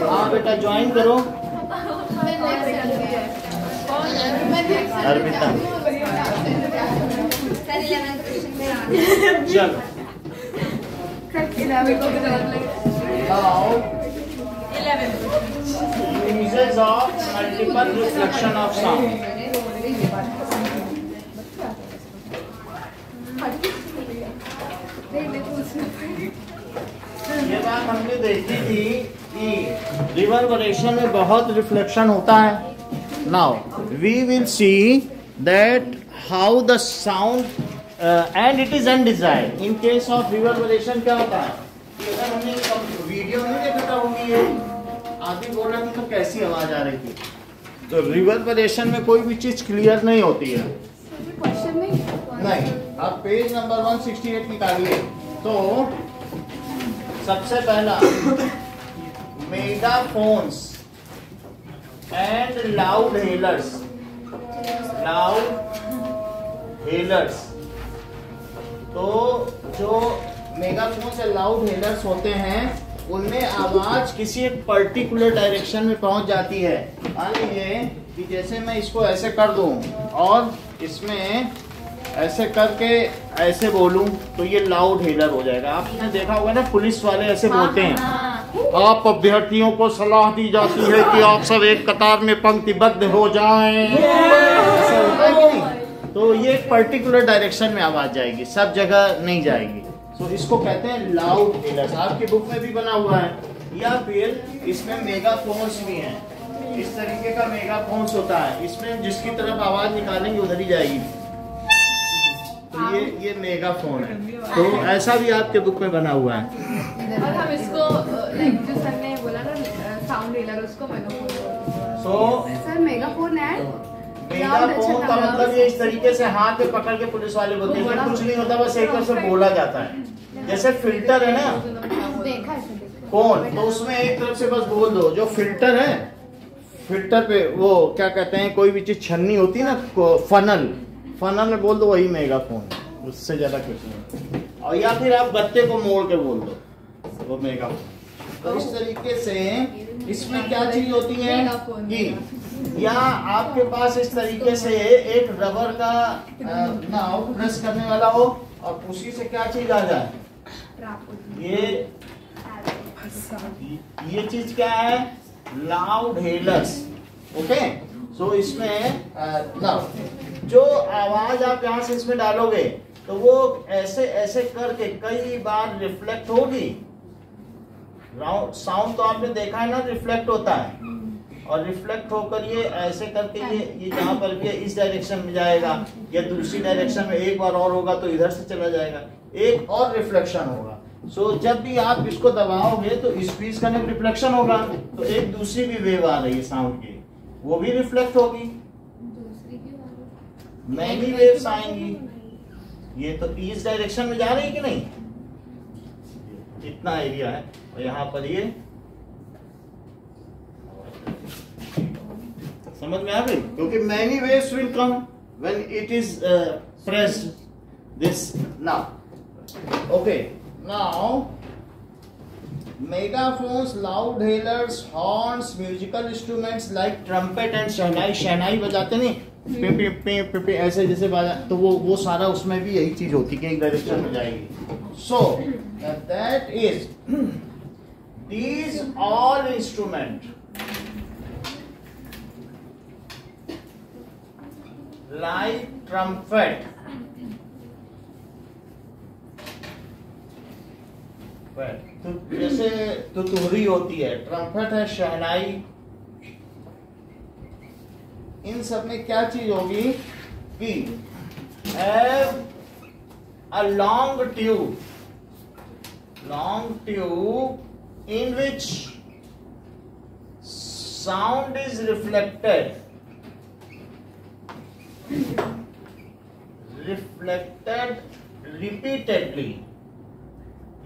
हाँ बेटा ज्वाइन करो। अर्पिता चल uses of multiple reflection of sound। ये बात हमने देखी थी कि रिवर्बरेशन में बहुत रिफ्लेक्शन होता है। Now we will see that how the sound and it is undesired in case of reverberation. क्या होता है कि अगर हमने वीडियो नहीं देखा था होगी, ये आदमी बोल रहा था तो कैसी आवाज आ रही थी, तो रिवर्बरेशन में कोई भी चीज क्लियर नहीं होती है। नहीं, आप पेज नंबर 168 निकालिए तो सबसे पहला मेगाफोन्स एंड लाउड हेलर्स। तो जो मेगाफोन्स और लाउड हेलर्स होते हैं उनमें आवाज किसी एक पर्टिकुलर डायरेक्शन में पहुंच जाती है। मान लीजिए कि जैसे मैं इसको ऐसे कर दूं और इसमें ऐसे करके ऐसे बोलूं तो ये लाउड हेलर हो जाएगा। आपने देखा होगा ना, पुलिस वाले ऐसे बोलते हैं, आप अभ्यर्थियों को सलाह दी जाती है कि आप सब एक कतार में पंक्तिबद्ध हो जाएं। ऐसा होता है कि नहीं? तो ये एक पर्टिकुलर डायरेक्शन में आवाज जाएगी, सब जगह नहीं जाएगी। तो इसको कहते हैं लाउड हेलर्स। आपकी बुक में भी बना हुआ है। या फिर इसमें मेगाफोन्स भी हैं। इस तरीके का मेगाफोन्स होता है, इसमें जिसकी तरफ आवाज निकालेंगे उधर ही जाएगी। तो ये मेगाफोन है। तो ऐसा भी आपके बुक में बना हुआ है। और हम इसको लाइक जो सर ने बोला ना साउंड हेलर, उसको मेगाफोन। सर मेगाफोन है। मेगाफोन का मतलब ये इस तरीके से हाथ पे पकड़ के पुलिस वाले बोलते हैं, कुछ नहीं होता, बस एक तरफ से बोला जाता है। जैसे फिल्टर है ना फोन, तो उसमें एक तरफ से बस बोल दो। जो फिल्टर है, फिल्टर पे वो क्या कहते हैं, कोई भी चीज छन्नी होती है ना, फनल में बोल दो, वही मेगाफोन है, उससे ज्यादा कुछ नहीं। और या फिर आप गत्ते को मोड़ के बोल दो, वो मेगाफोन। तो इस तरीके से इसमें क्या चीज होती है कि या आपके पास इस तरीके से एक रबर का नाव प्रेस करने वाला हो और उसी से क्या चीज आ जाए, ये चीज क्या है, लाउड हेलर्स। ओके, सो इसमें ना जो आवाज आप यहाँ से इसमें डालोगे तो वो ऐसे ऐसे करके कई बार रिफ्लेक्ट होगी। साउंड तो आपने देखा है ना, रिफ्लेक्ट होता है, और रिफ्लेक्ट होकर ये ऐसे करके ये जहाँ पर भी इस डायरेक्शन में जाएगा या दूसरी डायरेक्शन में एक बार और होगा तो इधर से चला जाएगा, एक और रिफ्लेक्शन होगा। सो जब भी आप इसको दबाओगे तो इस बीच का रिफ्लेक्शन होगा, तो एक दूसरी भी वेव आ रही है साउंड की, वो भी रिफ्लेक्ट होगी, मैनी वेव्स आएंगी। ये तो इस डायरेक्शन में जा रही है कि नहीं, इतना एरिया है, और यहाँ पर ये समझ में आ गई, क्योंकि many waves will come when it is pressed this now. Okay, now megaphones, loud hailers, horns, musical instruments like trumpet and शहनाई। शहनाई बजाते नहीं, पे पे पे पे पे ऐसे जैसे बजा, तो वो सारा उसमें भी यही चीज होती है कि एक डायरेक्शन में जाएगी। So that is these all instrument like trumpet, तो जैसे तुतुरी होती है, ट्रम्पेट है, शहनाई, इन सब में क्या चीज होगी कि have a long tube in which sound is reflected repeatedly,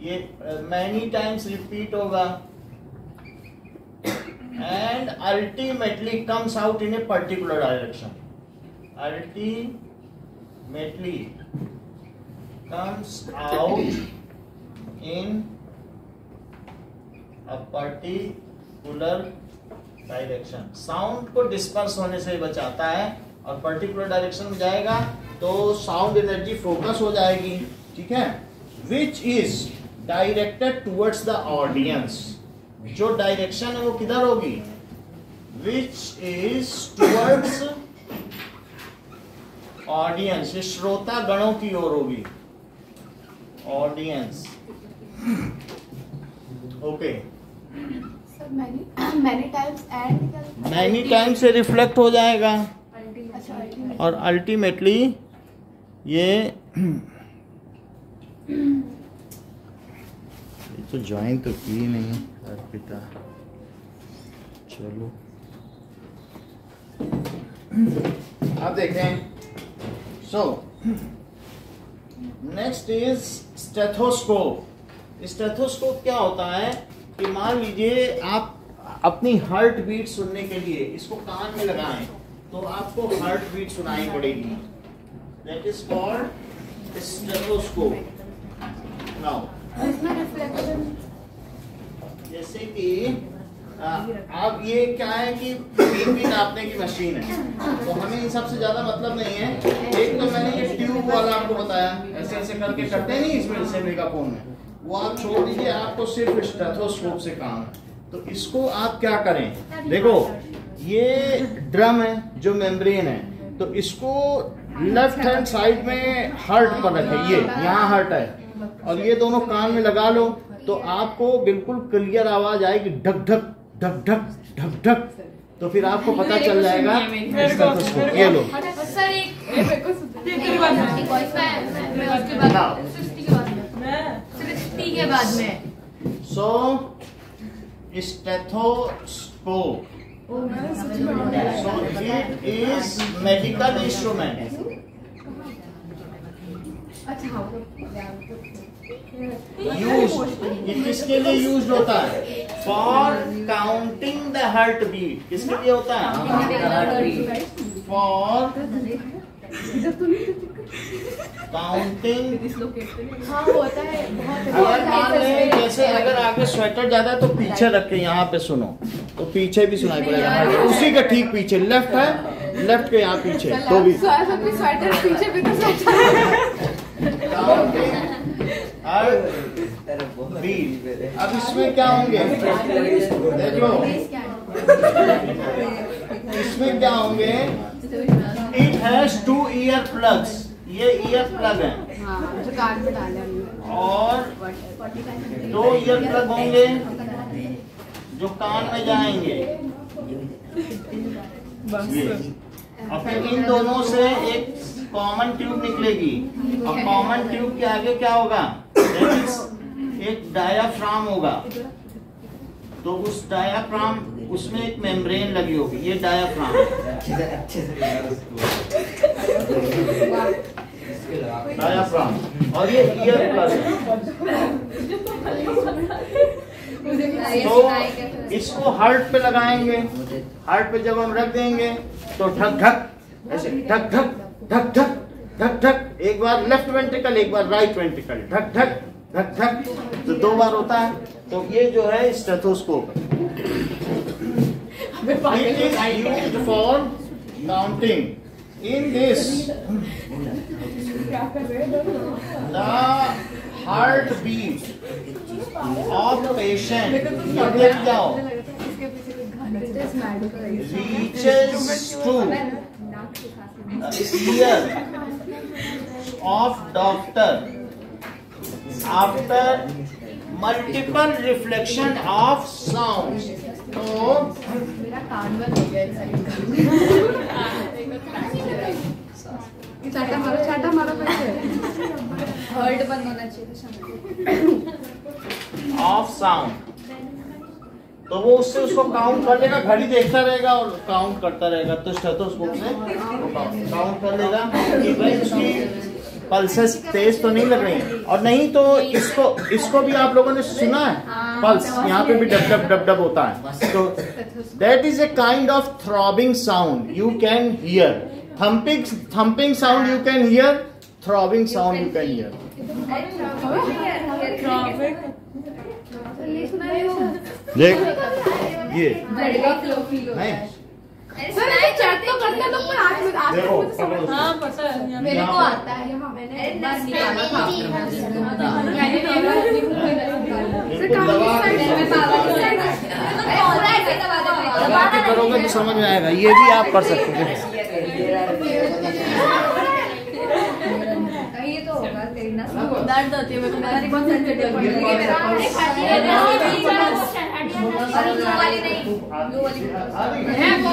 ये many times repeat होगा, and ultimately comes out in a particular direction. Ultimately comes out in a particular direction. Sound को डिस्पर्स होने से बचाता है और पर्टिकुलर डायरेक्शन में जाएगा तो साउंड एनर्जी फोकस हो जाएगी. ठीक है. Which is directed towards the audience. जो डायरेक्शन है वो किधर होगी? Which is towards audience. ये श्रोता गणों की ओर होगी. ऑडियंस. ओके. मैनी टाइम से रिफ्लेक्ट हो जाएगा और अल्टीमेटली ये तो ज्वाइन तो की नहीं अर्पिता. चलो आप देखें. So next is stethoscope. Stethoscope क्या होता है कि मान लीजिए आप अपनी हार्ट बीट सुनने के लिए इसको कान में लगाएं तो आपको हार्ट बीट सुनाई पड़ेगी. That is called stethoscope. Now जैसे कि अब ये क्या है कि बीट भी नापने की मशीन है तो हमें इन सबसे ज्यादा मतलब नहीं है. एक तो मैंने ये ट्यूब वाला आपको बताया, ऐसे ऐसे करके करते नहीं इसमें से मेगाफोन में, वो आप छोड़ दीजिए. आपको सिर्फ स्टेथोस्कोप से काम है. तो इसको आप क्या करें, देखो ये ड्रम है जो मेम्ब्रेन है तो इसको लेफ्ट हैंड साइड में हार्ट पर रखें. ये यहाँ हार्ट है और ये दोनों कान में लगा लो तो आपको बिल्कुल क्लियर आवाज आएगी. ढक ढक ढक ढक ढक ढक. तो फिर आपको पता चल जाएगा स्टेथोस्कोप. ये लो के बाद में. So stethoscope. So it is medical instrument. Use ये किसके लिए यूज होता है? For counting the heart beat. किसके लिए होता है? For counting. हाँ होता है बहुत. अगर मान लें जैसे अगर आगे स्वेटर ज्यादा है तो पीछे रख के यहाँ पे सुनो तो पीछे भी सुनाई पड़ेगा. उसी के ठीक पीछे लेफ्ट है, लेफ्ट के यहाँ पीछे तो भी स्वेटर पीछे भी तो अब इसमें क्या होंगे देखो, इसमें क्या होंगे. It has 2 ear plugs. ये ईयर प्लग है जो कान में डाले और 2 ईयर प्लग होंगे जो कान में जाएंगे. और फिर इन दोनों से एक कॉमन ट्यूब निकलेगी और कॉमन ट्यूब के आगे क्या होगा? एक डायाफ्राम होगा. तो उस डायाफ्राम उसमें एक मेम्ब्रेन लगी होगी. ये डायाफ्राम डायाफ्राम और ये ईयर प्लग. तो इसको हार्ट पे लगाएंगे. हार्ट पे जब हम रख देंगे तो ढक ढक ऐसे ढक ढक ढक ढक ढक ढक. एक बार लेफ्ट वेंट्रिकल एक बार राइट वेंट्रिकल ढक ढक ढक ढक. तो 2 बार होता है. तो ये जो है stethoscope. It is used for counting. In this, the heartbeat of patient reaches to the ear of doctor after multiple reflection of sounds. तो मेरा कान बंद हो गया. चाटा मारो पैसे. हर्ट बंद होना चाहिए ऑफ साउंड. तो वो उससे उसको काउंट कर लेगा. घड़ी देखता रहेगा और काउंट करता रहेगा. तो स्टेथोस्कोप से काउंट कर लेगा कि भाई उसकी पल्सेस तेज तो नहीं लग रही हैं, और नहीं तो इसको भी आप लोगों ने सुना है, पल्स यहाँ पे भी डब डब डब डब होता है। तो that is a kind of throbbing sound you can hear. Thumping sound you can hear, throbbing sound you can hear. देख ये नहीं देखो मेरे को आता है, मैंने निकाला था। करोगे तो समझ में आएगा, ये भी आप कर सकते हो। ये तो होगा तेरी ना दर्द होती है मेरे को, मेरा बहुत सेंसिटिव है।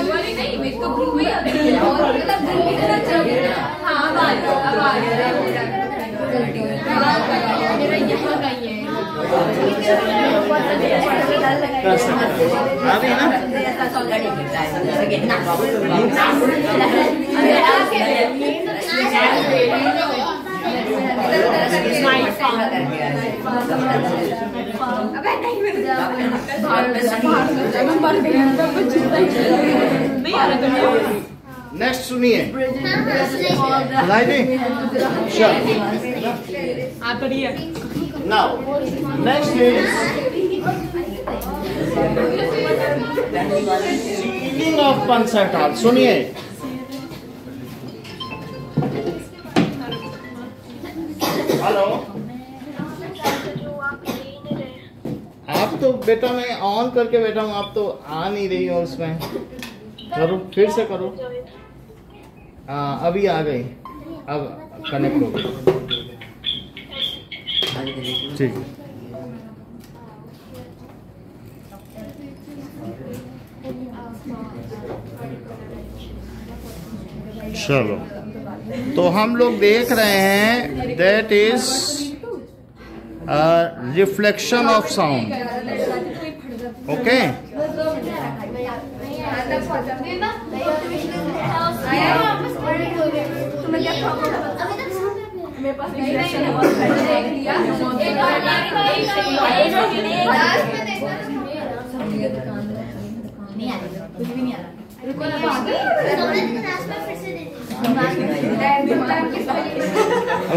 वाली नहीं, मेरे को ब्लू में आती है, और मतलब ब्लू की तरह चाहिए। हाँ अब आ गया मेरा यहाँ का ही है। अभी ना नेक्स्ट सुनिए, now next is ceiling of concert hall. सुनिए, हेलो, आप तो बेटा मैं ऑन करके बैठा हूँ, आप तो आ नहीं रही हो उसमें। करो, फिर से करो। हाँ अभी आ गई, अब कनेक्ट हो गई। ठीक है, चलो तो हम लोग देख रहे हैं that is reflection of sound. Okay,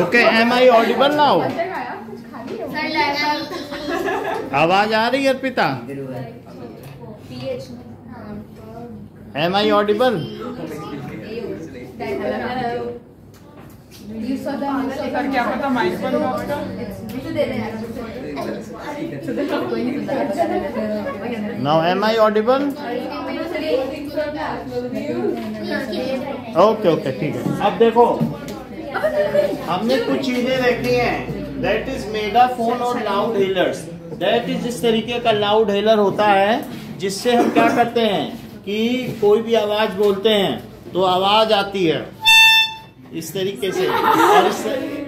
okay, am I audible now? आवाज आ रही है अर्पिता? M I Audible? क्या पता माइक बंद ना होगा। Now am I audible? Okay okay ठीक है। अब देखो, हमने कुछ चीजें देखी हैं, दैट इज मेगाफोन और लाउड हेलर्स। दैट इज इस तरीके का लाउड हेलर होता है जिससे हम क्या करते हैं कि कोई भी आवाज बोलते हैं तो आवाज आती है इस तरीके से,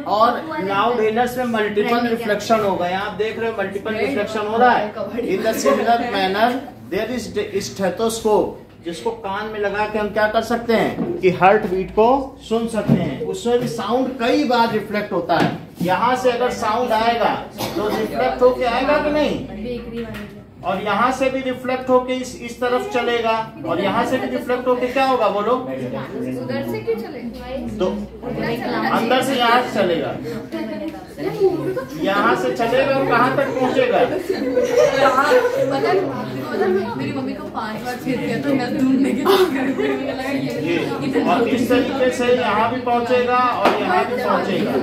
और लाउड हेलर्स में मल्टीपल रिफ्लेक्शन होगा। यहाँ आप देख रहे हो मल्टीपल रिफ्लेक्शन हो रहा है। In the similar manner there is stethoscope, जिसको कान में लगा के हम क्या कर सकते हैं कि हार्ट बीट को सुन सकते हैं। उसमें भी साउंड कई बार रिफ्लेक्ट होता है। यहाँ से अगर साउंड आएगा तो रिफ्लेक्ट होके आएगा कि नहीं, और यहाँ से भी रिफ्लेक्ट होके इस तरफ चलेगा, और यहाँ से भी रिफ्लेक्ट होके क्या होगा बोलो? उधर से क्यों चलेगा? तो अंदर से यहाँ से चलेगा, यहाँ से चलेगा और कहाँ तक पहुँचेगा? मेरी मम्मी को 5 बार छेद किया तो मैं ढूंढने की और इस तरीके से यहाँ भी पहुँचेगा और यहाँ भी पहुँचेगा।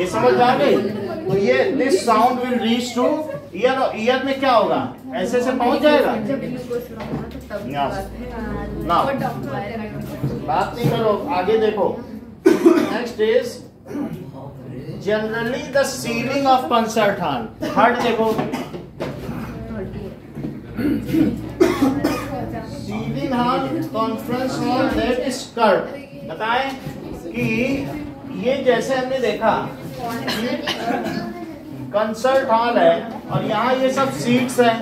ये समझ आ गई? तो ये this sound will reach two year. Year में क्या होगा? ऐसे से पहुँच जाएगा। ना बात नहीं करो, आगे देखो। Next is generally the ceiling of concert hall. Third देखो, ceiling hall, conference hall, that is curve. बताएं कि ये जैसे हमने देखा कंसर्ट हॉल है और यहाँ ये सब सीट्स हैं,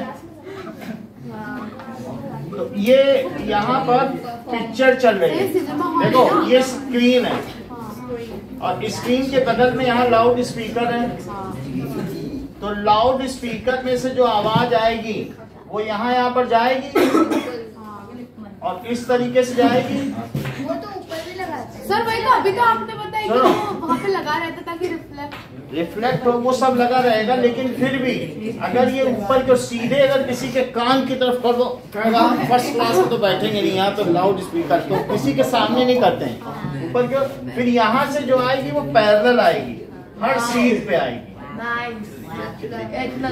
तो ये यहाँ पर पिक्चर चल रही है। देखो ये स्क्रीन है, और स्क्रीन के बगल में यहाँ लाउड स्पीकर है। तो लाउड स्पीकर में से जो आवाज आएगी वो यहाँ पर जाएगी और इस तरीके से जाएगी। वो तो ऊपर भी लगाते हैं सर वही तो अभी तो आपने बताया कि वो वहाँ पे लगा रहता ताकि रिफ्लेक्ट हो, वो सब लगा रहेगा। लेकिन फिर भी अगर ये ऊपर को सीधे अगर किसी के कान की तरफ कर दो, कहेगा फर्स्ट क्लास में तो बैठेंगे नहीं, यहाँ तो लाउड स्पीकर तो किसी के सामने नहीं करते हैं। ऊपर क्यों, फिर यहाँ से जो आएगी वो पैरेलल आएगी, हर सीट पे आएगी।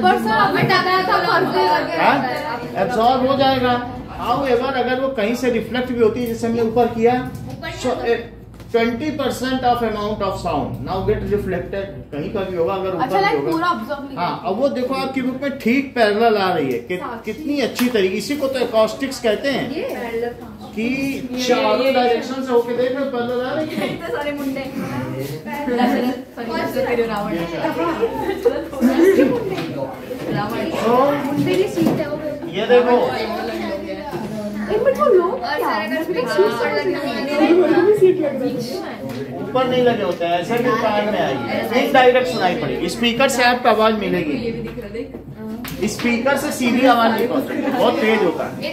पर सर आपने बताया था एब्जॉर्ब हो जाएगा। हाउएवर अगर वो कहीं से रिफ्लेक्ट भी होती है, जैसे हमने ऊपर किया, सो 20% of amount of sound now get reflected, कहीं का भी होगा अगर ऊपर भी होगा। हाँ, अब वो देखो आपकी बुक में ठीक पैरेलल आ रही है कितनी अच्छी तरीके। इसी को तो एकॉस्टिक्स कहते हैं कि चारों डायरेक्शन से होके देख रहे पैरेलल आ रही है। इतने सारे मुंडे ये देखो ऊपर नहीं लगे होते हैं, ऐसे भी कान में आएगी, एक डायरेक्ट सुनाई पड़ेगी। स्पीकर से आपको आवाज मिलेगी, स्पीकर से सीधी आवाज नहीं पहुंचेगी, बहुत तेज होता है।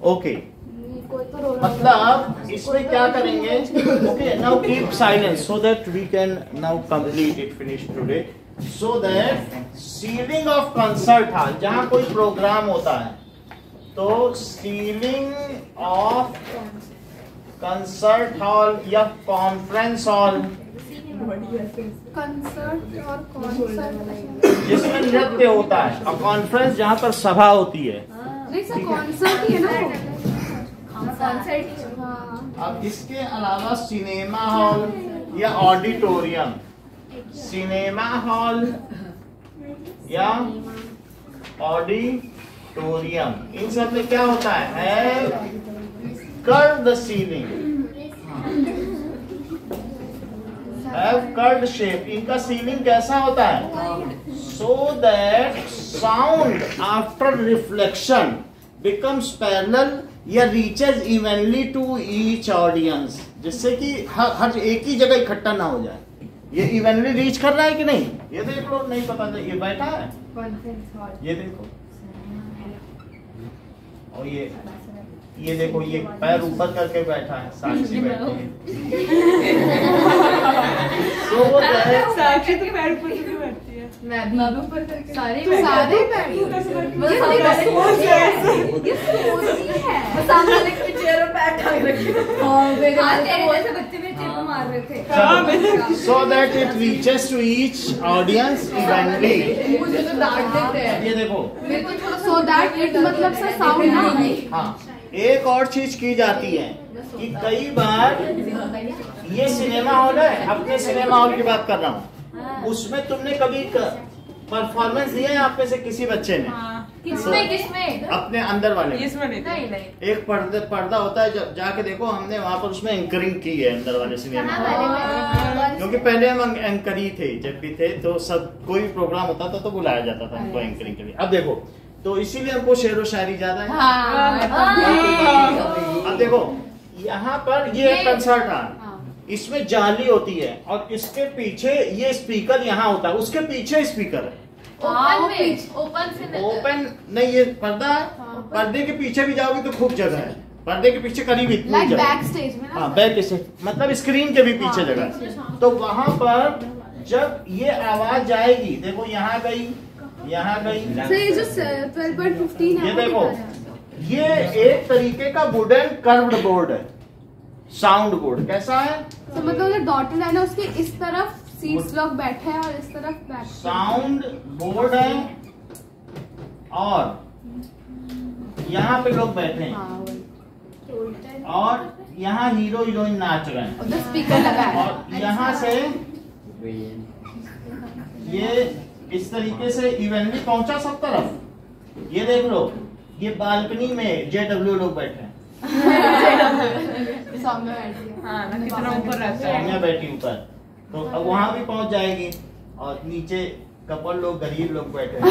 ओके, मतलब इसमें क्या करेंगे? Okay, now keep silence so that we can now complete it, finish today. So that ceiling of concert hall, जहां कोई प्रोग्राम होता है तो सीलिंग ऑफ कंसर्ट हॉल या कॉन्फ्रेंस हॉल, कंसर्ट और कॉन्सर्ट जिसमें नृत्य होता है, और कॉन्फ्रेंस जहाँ पर सभा होती है। नहीं सर, कॉन्सर्ट ही है ना, कॉन्सर्ट। अब इसके अलावा सिनेमा हॉल या ऑडिटोरियम, सिनेमा हॉल या ऑडिटोरियम, इन सब में क्या होता है? Curved ceiling, curved shape. इनका सीलिंग कैसा होता है? So that sound after reflection becomes parallel या reaches evenly to each audience, जिससे कि हर एक ही जगह इकट्ठा ना हो जाए। ये इवनली रीच कर रहा है कि नहीं? ये देख लो, नहीं पता था, ये बैठा है, ये देखो, और ये देखो, ये पैर ऊपर करके बैठा है, साक्षी बैठी है। साक्षी तो पैर ऊपर करके बैठती है, मैं भी ऊपर करके, सारे सामने के चेयर पे बैठा बच्चे में चेयर मार रहे थे। So that it reaches to each audience evenly. मुझे तो डांट देते हैं। ये देखो, मेरे को थोड़ा so that it मतलब सर साउंड ना आए। हाँ, एक और चीज की जाती है कि कई बार ये सिनेमा हॉल है, अपने सिनेमा हॉल की बात कर रहा हूँ, उसमें तुमने कभी परफॉर्मेंस दिया है आप में से किसी बच्चे ने? किसमें? अपने अंदर वाले में। इसमें नहीं। एक पर्दा होता है, जब जाके देखो, हमने वहाँ पर उसमें एंकरिंग की है अंदर वाले सिनेमा हॉल, क्योंकि पहले हम एंकर ही थे, जब भी थे तो सब कोई भी प्रोग्राम होता था तो बुलाया जाता था हमको एंकरिंग के लिए। अब देखो, तो इसीलिए हमको शेर व शायरी ज्यादा है। अब देखो, यहाँ पर ये कंसर्ट हॉल, इसमें जाली होती है और इसके पीछे ये स्पीकर यहाँ होता है, उसके पीछे स्पीकर है। ओपन नहीं, ये पर्दा है, पर्दे के पीछे भी जाओगे तो खूब जगह है, पर्दे के पीछे करीब इतनी जगह, बैक स्टेज में ना। हाँ, बैक स्टेज मतलब स्क्रीन के भी पीछे जगह है। तो वहां पर जब ये आवाज जाएगी, देखो यहाँ गई, यहाँ गई, सर ये जो 12.15 है, ये देखो, ये एक तरीके का वुडन कर्व्ड बोर्ड है, साउंड बोर्ड। कैसा है? तो मतलब जो डॉटेड है ना, उसके इस तरफ सीट्स लोग बैठे हैं और इस तरफ बैठ, साउंड बोर्ड है और यहाँ पे लोग बैठे हैं और यहाँ हीरो हीरोइन नाच रहे हैं, और स्पीकर लगा है, और यहाँ से ये इस तरीके से इवेंटली पहुंचा सब तरफ। ये देख लो, ये बालकनी में JW लोग बैठे हैं, सामने बैठी है। हाँ, ना कितना ऊपर रहता है। सामने बैठी ऊपर, तो अब वहां भी पहुंच जाएगी, और नीचे कपल लोग, गरीब लोग बैठे हैं।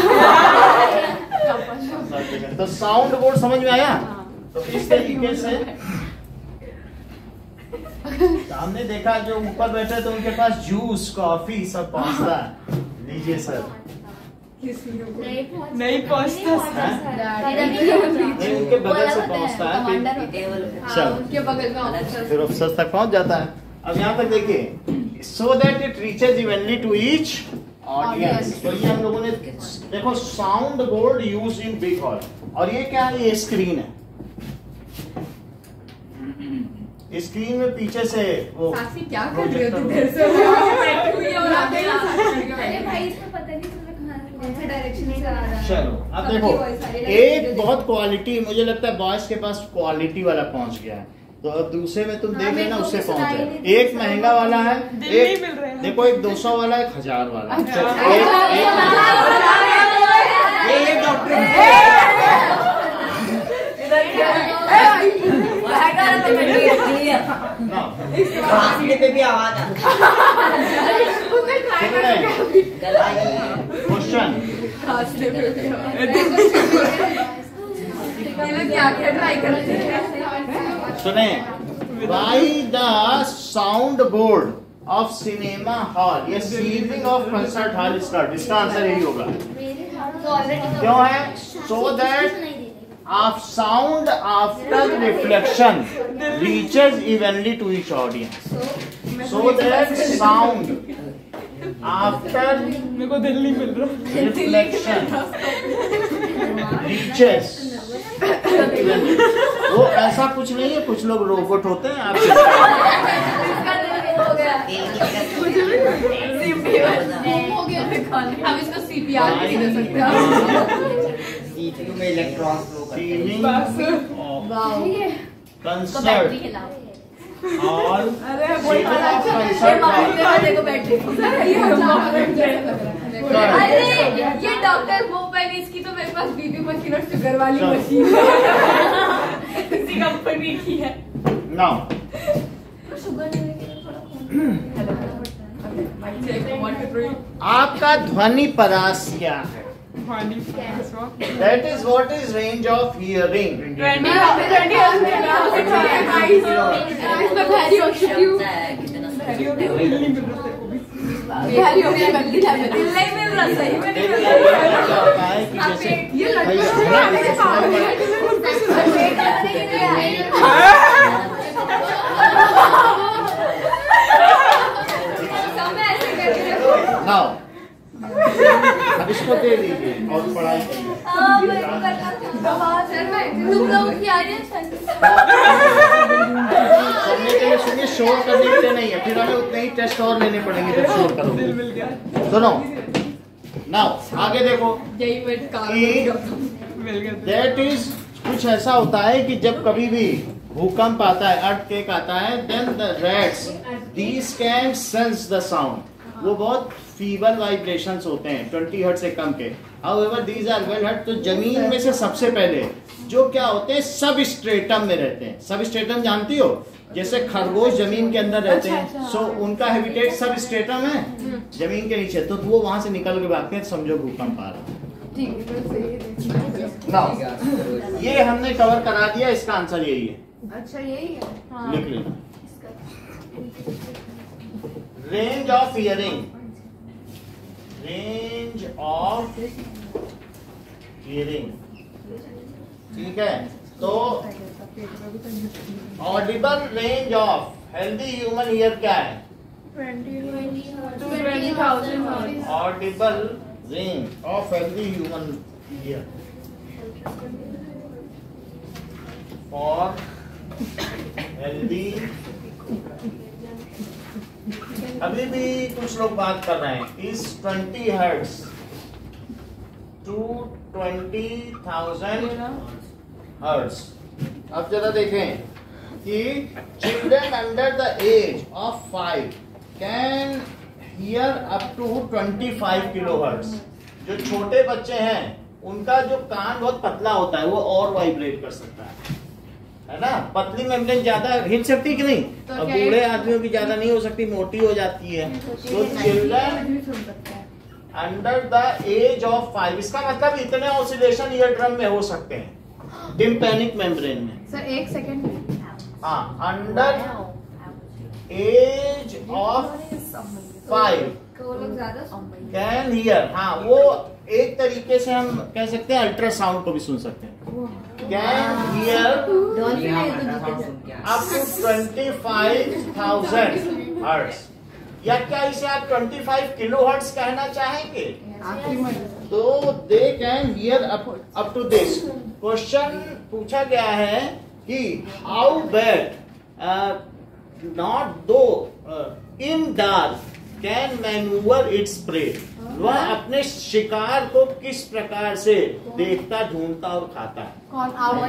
तो साउंड बोर्ड समझ में आया? तो इस तरीके से हमने देखा जो ऊपर बैठे तो उनके पास जूस कॉफी सब पहुंचता है। लीजिए सर। नहीं पहुंचता नहीं, उनके बगल से पहुंचता है चलो उनके बगल में ऑफिसर फिर ऑफिसर तक पहुंच जाता है। अब यहाँ तक देखिए, so that it reaches evenly to each audience. तो ये हम लोगों ने देखो sound board use in big hall. और ये क्या है, ये स्क्रीन है। स्क्रीन में पीछे से वो साक्षी क्या कर रही हो तुम देर से बैठी हुई है और आते ही अरे भाई इसको पता नहीं चल रहा कौन से डायरेक्शन से आ रहा है। चलो अब देखो, एक बहुत क्वालिटी, मुझे लगता है बॉयज के पास क्वालिटी वाला पहुंच गया है। तो अब दूसरे में तुम देख लेना, उससे पहुंच जाए। एक महंगा वाला है, एक देखो, एक 200 वाला, एक 1000 वाला। ये डॉक्टर पे भी आवाज क्वेश्चन क्या क्या ट्राई करते हैं। सुने, by the sound board of cinema hall या ceiling of concert hall skirt, इसका आंसर यही होगा। क्यों है? So that of sound after reflection reaches evenly to each audience. So that sound after मेरे को दिल नहीं मिल रहा। reflection reaches evenly. वो ऐसा कुछ नहीं है, कुछ लोग रोबोट होते हैं। आप हम इसको CPR नहीं दे सकते। में इलेक्ट्रॉन फ्लो feeling वाह concert और अरे feeling of concert hall. देखो बैटरी अरे ये डॉक्टर वो पहले, इसकी तो मेरे पास बीपी मशीन और शुगर वाली चलो। मशीन है। इसी कंपनी की है। Now आपका ध्वनि परास क्या है? That is what is range of hearing. Now अब इसको दे दीजिए और पढ़ाई करिए। तुम लोग क्या करने के लिए सुनिए, शोर करने के लिए नहीं है। फिर हमें उतने ही टेस्ट और लेने पड़ेंगे जब शोर करोगे। सुनो, नाउ आगे देखो। दैट इज कुछ ऐसा होता है कि जब कभी भी भूकंप आता है, अर्थक्वेक आता है, then the rats these can sense the sound. वो बहुत फीबल वाइब्रेशंस होते हैं 20 हर्ट्ज से कम के। However these are well heard. तो जमीन में से सबसे पहले जो क्या होते हैं, सब स्ट्रेटम में रहते हैं। सब स्ट्रेटम जानती हो, जैसे खरगोश जमीन के अंदर रहते हैं, सो उनका हैबिटेट सब स्ट्रेटम है जमीन के नीचे। तो वो वहां से निकल के भागते हैं, समझो भूकंप आ रहा है। ये हमने कवर करा दिया, इसका आंसर यही है। अच्छा यही है। लिख लेना। Range of hearing, range of hearing, ठीक है। तो Audible range of healthy human ear क्या है? 20,000 Audible range of healthy human ear for healthy. अभी भी कुछ लोग बात कर रहे हैं इस 20 हर्ट्ज टू 20,000 हर्ट्ज। अब जरा देखें कि children under the age of 5 can hear up to 25 kilo hertz. जो छोटे बच्चे हैं उनका जो कान बहुत पतला होता है, वो और वाइब्रेट कर सकता है ना। पतली मेम्ब्रेन ज्यादा हिल सकती है कि नहीं? तो अब बूढ़े आदमियों की ज्यादा नहीं हो सकती, मोटी हो जाती है। तो children under the age of 5, इसका मतलब इतने ऑसिलेशन ईयर ड्रम में हो सकते हैं, टिम्पैनिक मेम्ब्रेन में। Sir 1 second. हाँ, अंडर एज ऑफ 5 वो लोग ज्यादा कैन हियर। हाँ, वो एक तरीके से हम कह सकते हैं अल्ट्रासाउंड को भी सुन सकते हैं। Can hear up to 25,000 hertz, या क्या इसे आप 25 किलो हर्ट्ज कहना चाहेंगे? तो they can hear up to this. Question पूछा गया है कि how bat not do in dark can manoeuvre its prey. वह अपने शिकार को किस प्रकार से देखता, ढूंढता और खाता है?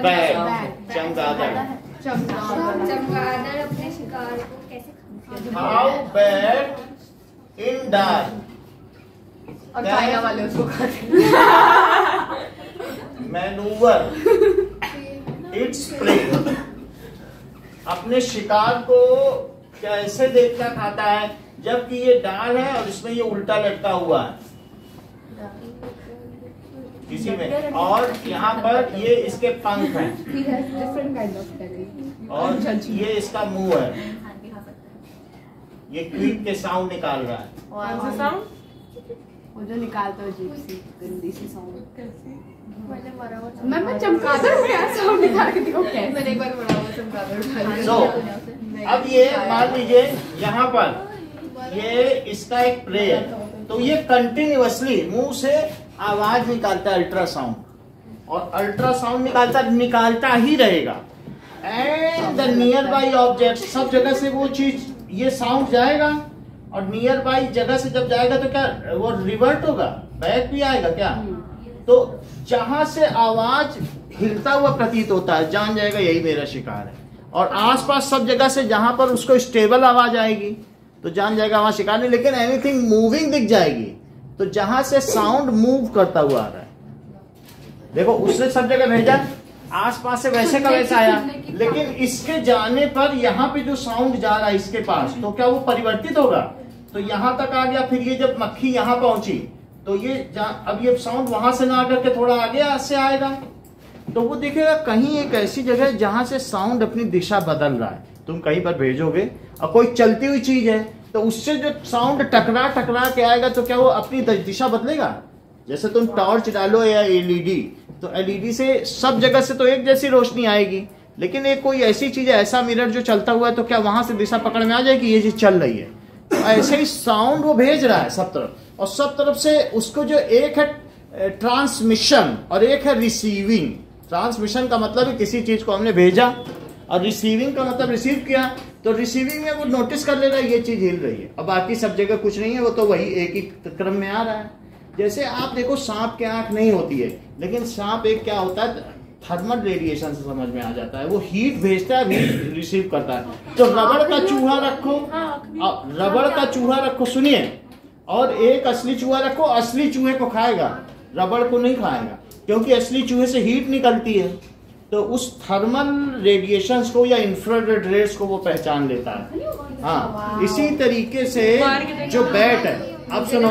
बैट, चमगादड़। चमगादड़ अपने शिकार को कैसे खाते हैं? हाउ बैट इन डार्क और चाइना वाले उसको खाते हैं। मैनूवर इट्स प्रे, अपने शिकार को कैसे देखता खाता है, जबकि ये डाल है और इसमें ये उल्टा लटका हुआ है किसी में, और यहाँ पर ये इसके पंख हैं और ये इसका मुंह है, ये क्विक के साउंड निकाल रहा है। कौन सा साउंड? वो जो निकालते हो अजीब सी गंदी सी साउंड। कैसी? मैंने मरा हुआ मैं चमगादड़ में क्या साउंड निकाल के दिखाऊं? कैसे? मैंने एक बार मरा हुआ चमगादड़ उठा So, अब ये मान लीजिए यहाँ पर ये इसका एक प्रे है, तो ये कंटिन्यूअसली मुंह से आवाज निकालता है अल्ट्रासाउंड, और अल्ट्रासाउंड निकालता ही रहेगा। And the near by object, सब जगह से वो चीज ये साउंड जाएगा, और नियर बाई जगह से जब जाएगा तो क्या वो रिवर्ट होगा, बैक भी आएगा क्या? तो जहां से आवाज हिलता हुआ प्रतीत होता है, जान जाएगा यही मेरा शिकार है। और आसपास सब जगह से जहां पर उसको स्टेबल आवाज आएगी तो जान जाएगा वहां शिकार नहीं। लेकिन एनीथिंग मूविंग दिख जाएगी तो जहां से साउंड मूव करता हुआ आ रहा है, देखो उसने सब जगह भेजा, आसपास से वैसे का वैसा आया, लेकिन इसके जाने पर यहाँ पे जो साउंड जा रहा है इसके पास, तो क्या वो परिवर्तित होगा? तो यहाँ तक आ गया, फिर ये जब मक्खी यहाँ पहुंची तो ये अब ये साउंड वहां से ना आकर के थोड़ा आगे से आएगा, तो वो देखेगा कहीं एक ऐसी जगह जहां से साउंड अपनी दिशा बदल रहा है। तुम कहीं पर भेजोगे और कोई चलती हुई चीज है तो उससे जो साउंड टकरा के आएगा, तो क्या वो अपनी दिशा बदलेगा? जैसे तुम टॉर्च डालो या एलईडी, तो एलईडी से सब जगह से तो एक जैसी रोशनी आएगी, लेकिन एक कोई ऐसी चीज है, ऐसा मिरर जो चलता हुआ है, तो क्या वहां से दिशा पकड़ में आ जाएगी ये चीज चल रही है? तो ऐसे ही साउंड वो भेज रहा है सब तरफ, और सब तरफ से उसको जो एक है ट्रांसमिशन और एक है रिसीविंग। ट्रांसमिशन का मतलब है किसी चीज को हमने भेजा, और रिसीविंग का मतलब रिसीव किया, तो रिसीविंग में वो नोटिस कर ले रहा है ये चीज हिल रही है, और बाकी सब जगह कुछ नहीं है, वो तो वही एक ही क्रम में आ रहा है। जैसे आप देखो सांप की आंख नहीं होती है, लेकिन सांप एक क्या होता है, थर्मल रेडिएशन से समझ में आ जाता है, वो हीट भेजता है, हीट रिसीव करता है। तो रबड़ का चूहा रखो, रबड़ का चूहा रखो, सुनिए, और एक असली चूहा रखो, असली चूहे को खाएगा, रबड़ को नहीं खाएगा, क्योंकि असली चूहे से हीट निकलती है, तो उस थर्मल रेडिएशंस को या इंफ्रारेड रेज को वो पहचान लेता है। हाँ, इसी तरीके से जो बैट है, अब सुनो,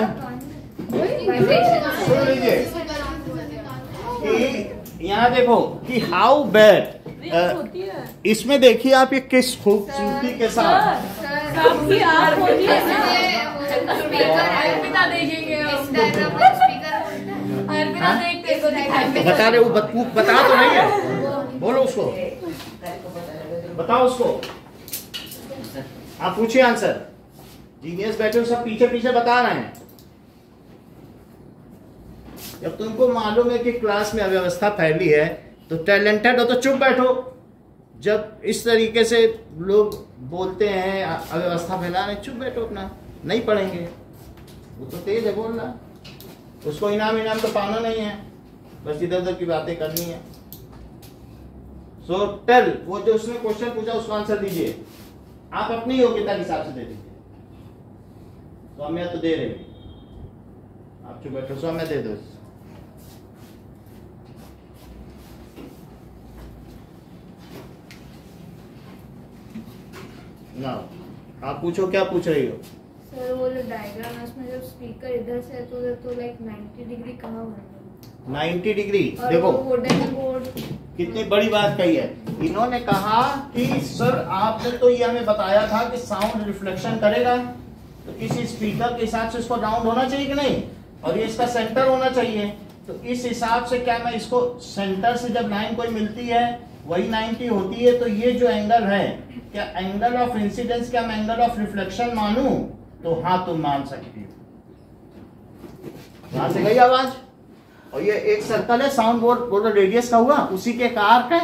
सुन लीजिए कि यहाँ देखो कि हाउ बैट, इसमें देखिए आप ये किस खूबसूरती के साथ बता रहे, वो बता तो नहीं है, बोलो उसको, बताओ उसको, आप पूछिए आंसर। जीनियस बैठे हो सब पीछे पीछे बता रहे हैं। जब तुमको मालूम है कि क्लास में अव्यवस्था फैली है तो टैलेंटेड हो तो चुप बैठो। जब इस तरीके से लोग बोलते हैं अव्यवस्था फैला रहे, चुप बैठो, अपना नहीं पढ़ेंगे। वो तो तेज है बोल रहा, उसको इनाम तो पाना नहीं है, बस इधर उधर की बातें करनी है। सो टेल, वो जो उसने क्वेश्चन पूछा उसका आंसर दीजिए, आप अपनी योग्यता के हिसाब से दे दीजिए। सौम्या तो दे रहे, आप चुप बैठो, सौम्या दे दो। ना आप पूछो, क्या पूछ रही हो? सर वो जो डायग्राम है उसमें जब स्पीकर इधर से है तो लाइक 90 डिग्री कहाँ बनेगा? 90 डिग्री देखो, वुडन बोर्ड कितनी बड़ी बात कही है। इन्होंने कहा कि सर आपने तो ये हमें बताया था कि साउंड रिफ्लेक्शन करेगा, तो किसी स्पीकर के हिसाब से इसको राउंड होना चाहिए कि नहीं, और ये इसका सेंटर होना चाहिए। तो इस हिसाब से क्या मैं इसको सेंटर से जब लाइन कोई मिलती है वही 90 होती है, तो ये जो एंगल है क्या एंगल ऑफ इंसिडेंस क्या मैं एंगल ऑफ रिफ्लेक्शन मानूं? तो हाँ तुम मान सकती हो। यहां से गई आवाज, और ये एक सर्कल है, साउंड बोल रेडियस का हुआ, उसी के एक आर्क है,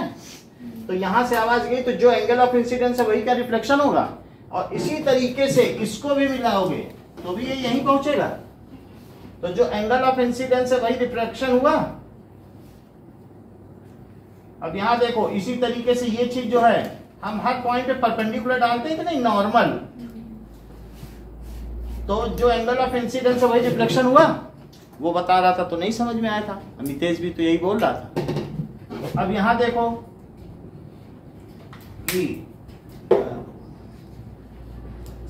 तो यहां से आवाज गई तो जो एंगल ऑफ इंसिडेंस है वही का रिफ्लेक्शन होगा। और इसी तरीके से इसको भी मिलाओगे तो भी ये यहीं पहुंचेगा, तो जो एंगल ऑफ इंसिडेंस है वही रिफ्लेक्शन हुआ। अब यहां देखो इसी तरीके से ये चीज जो है हम हर पॉइंट पे परपेंडिकुलर डालते हैं कि नहीं, नॉर्मल, तो जो एंगल ऑफ इंसिडेंस है वही रिफ्लेक्शन हुआ। वो बता रहा था तो नहीं समझ में आया था, अमितेश भी तो यही बोल रहा था। अब यहां देखो कि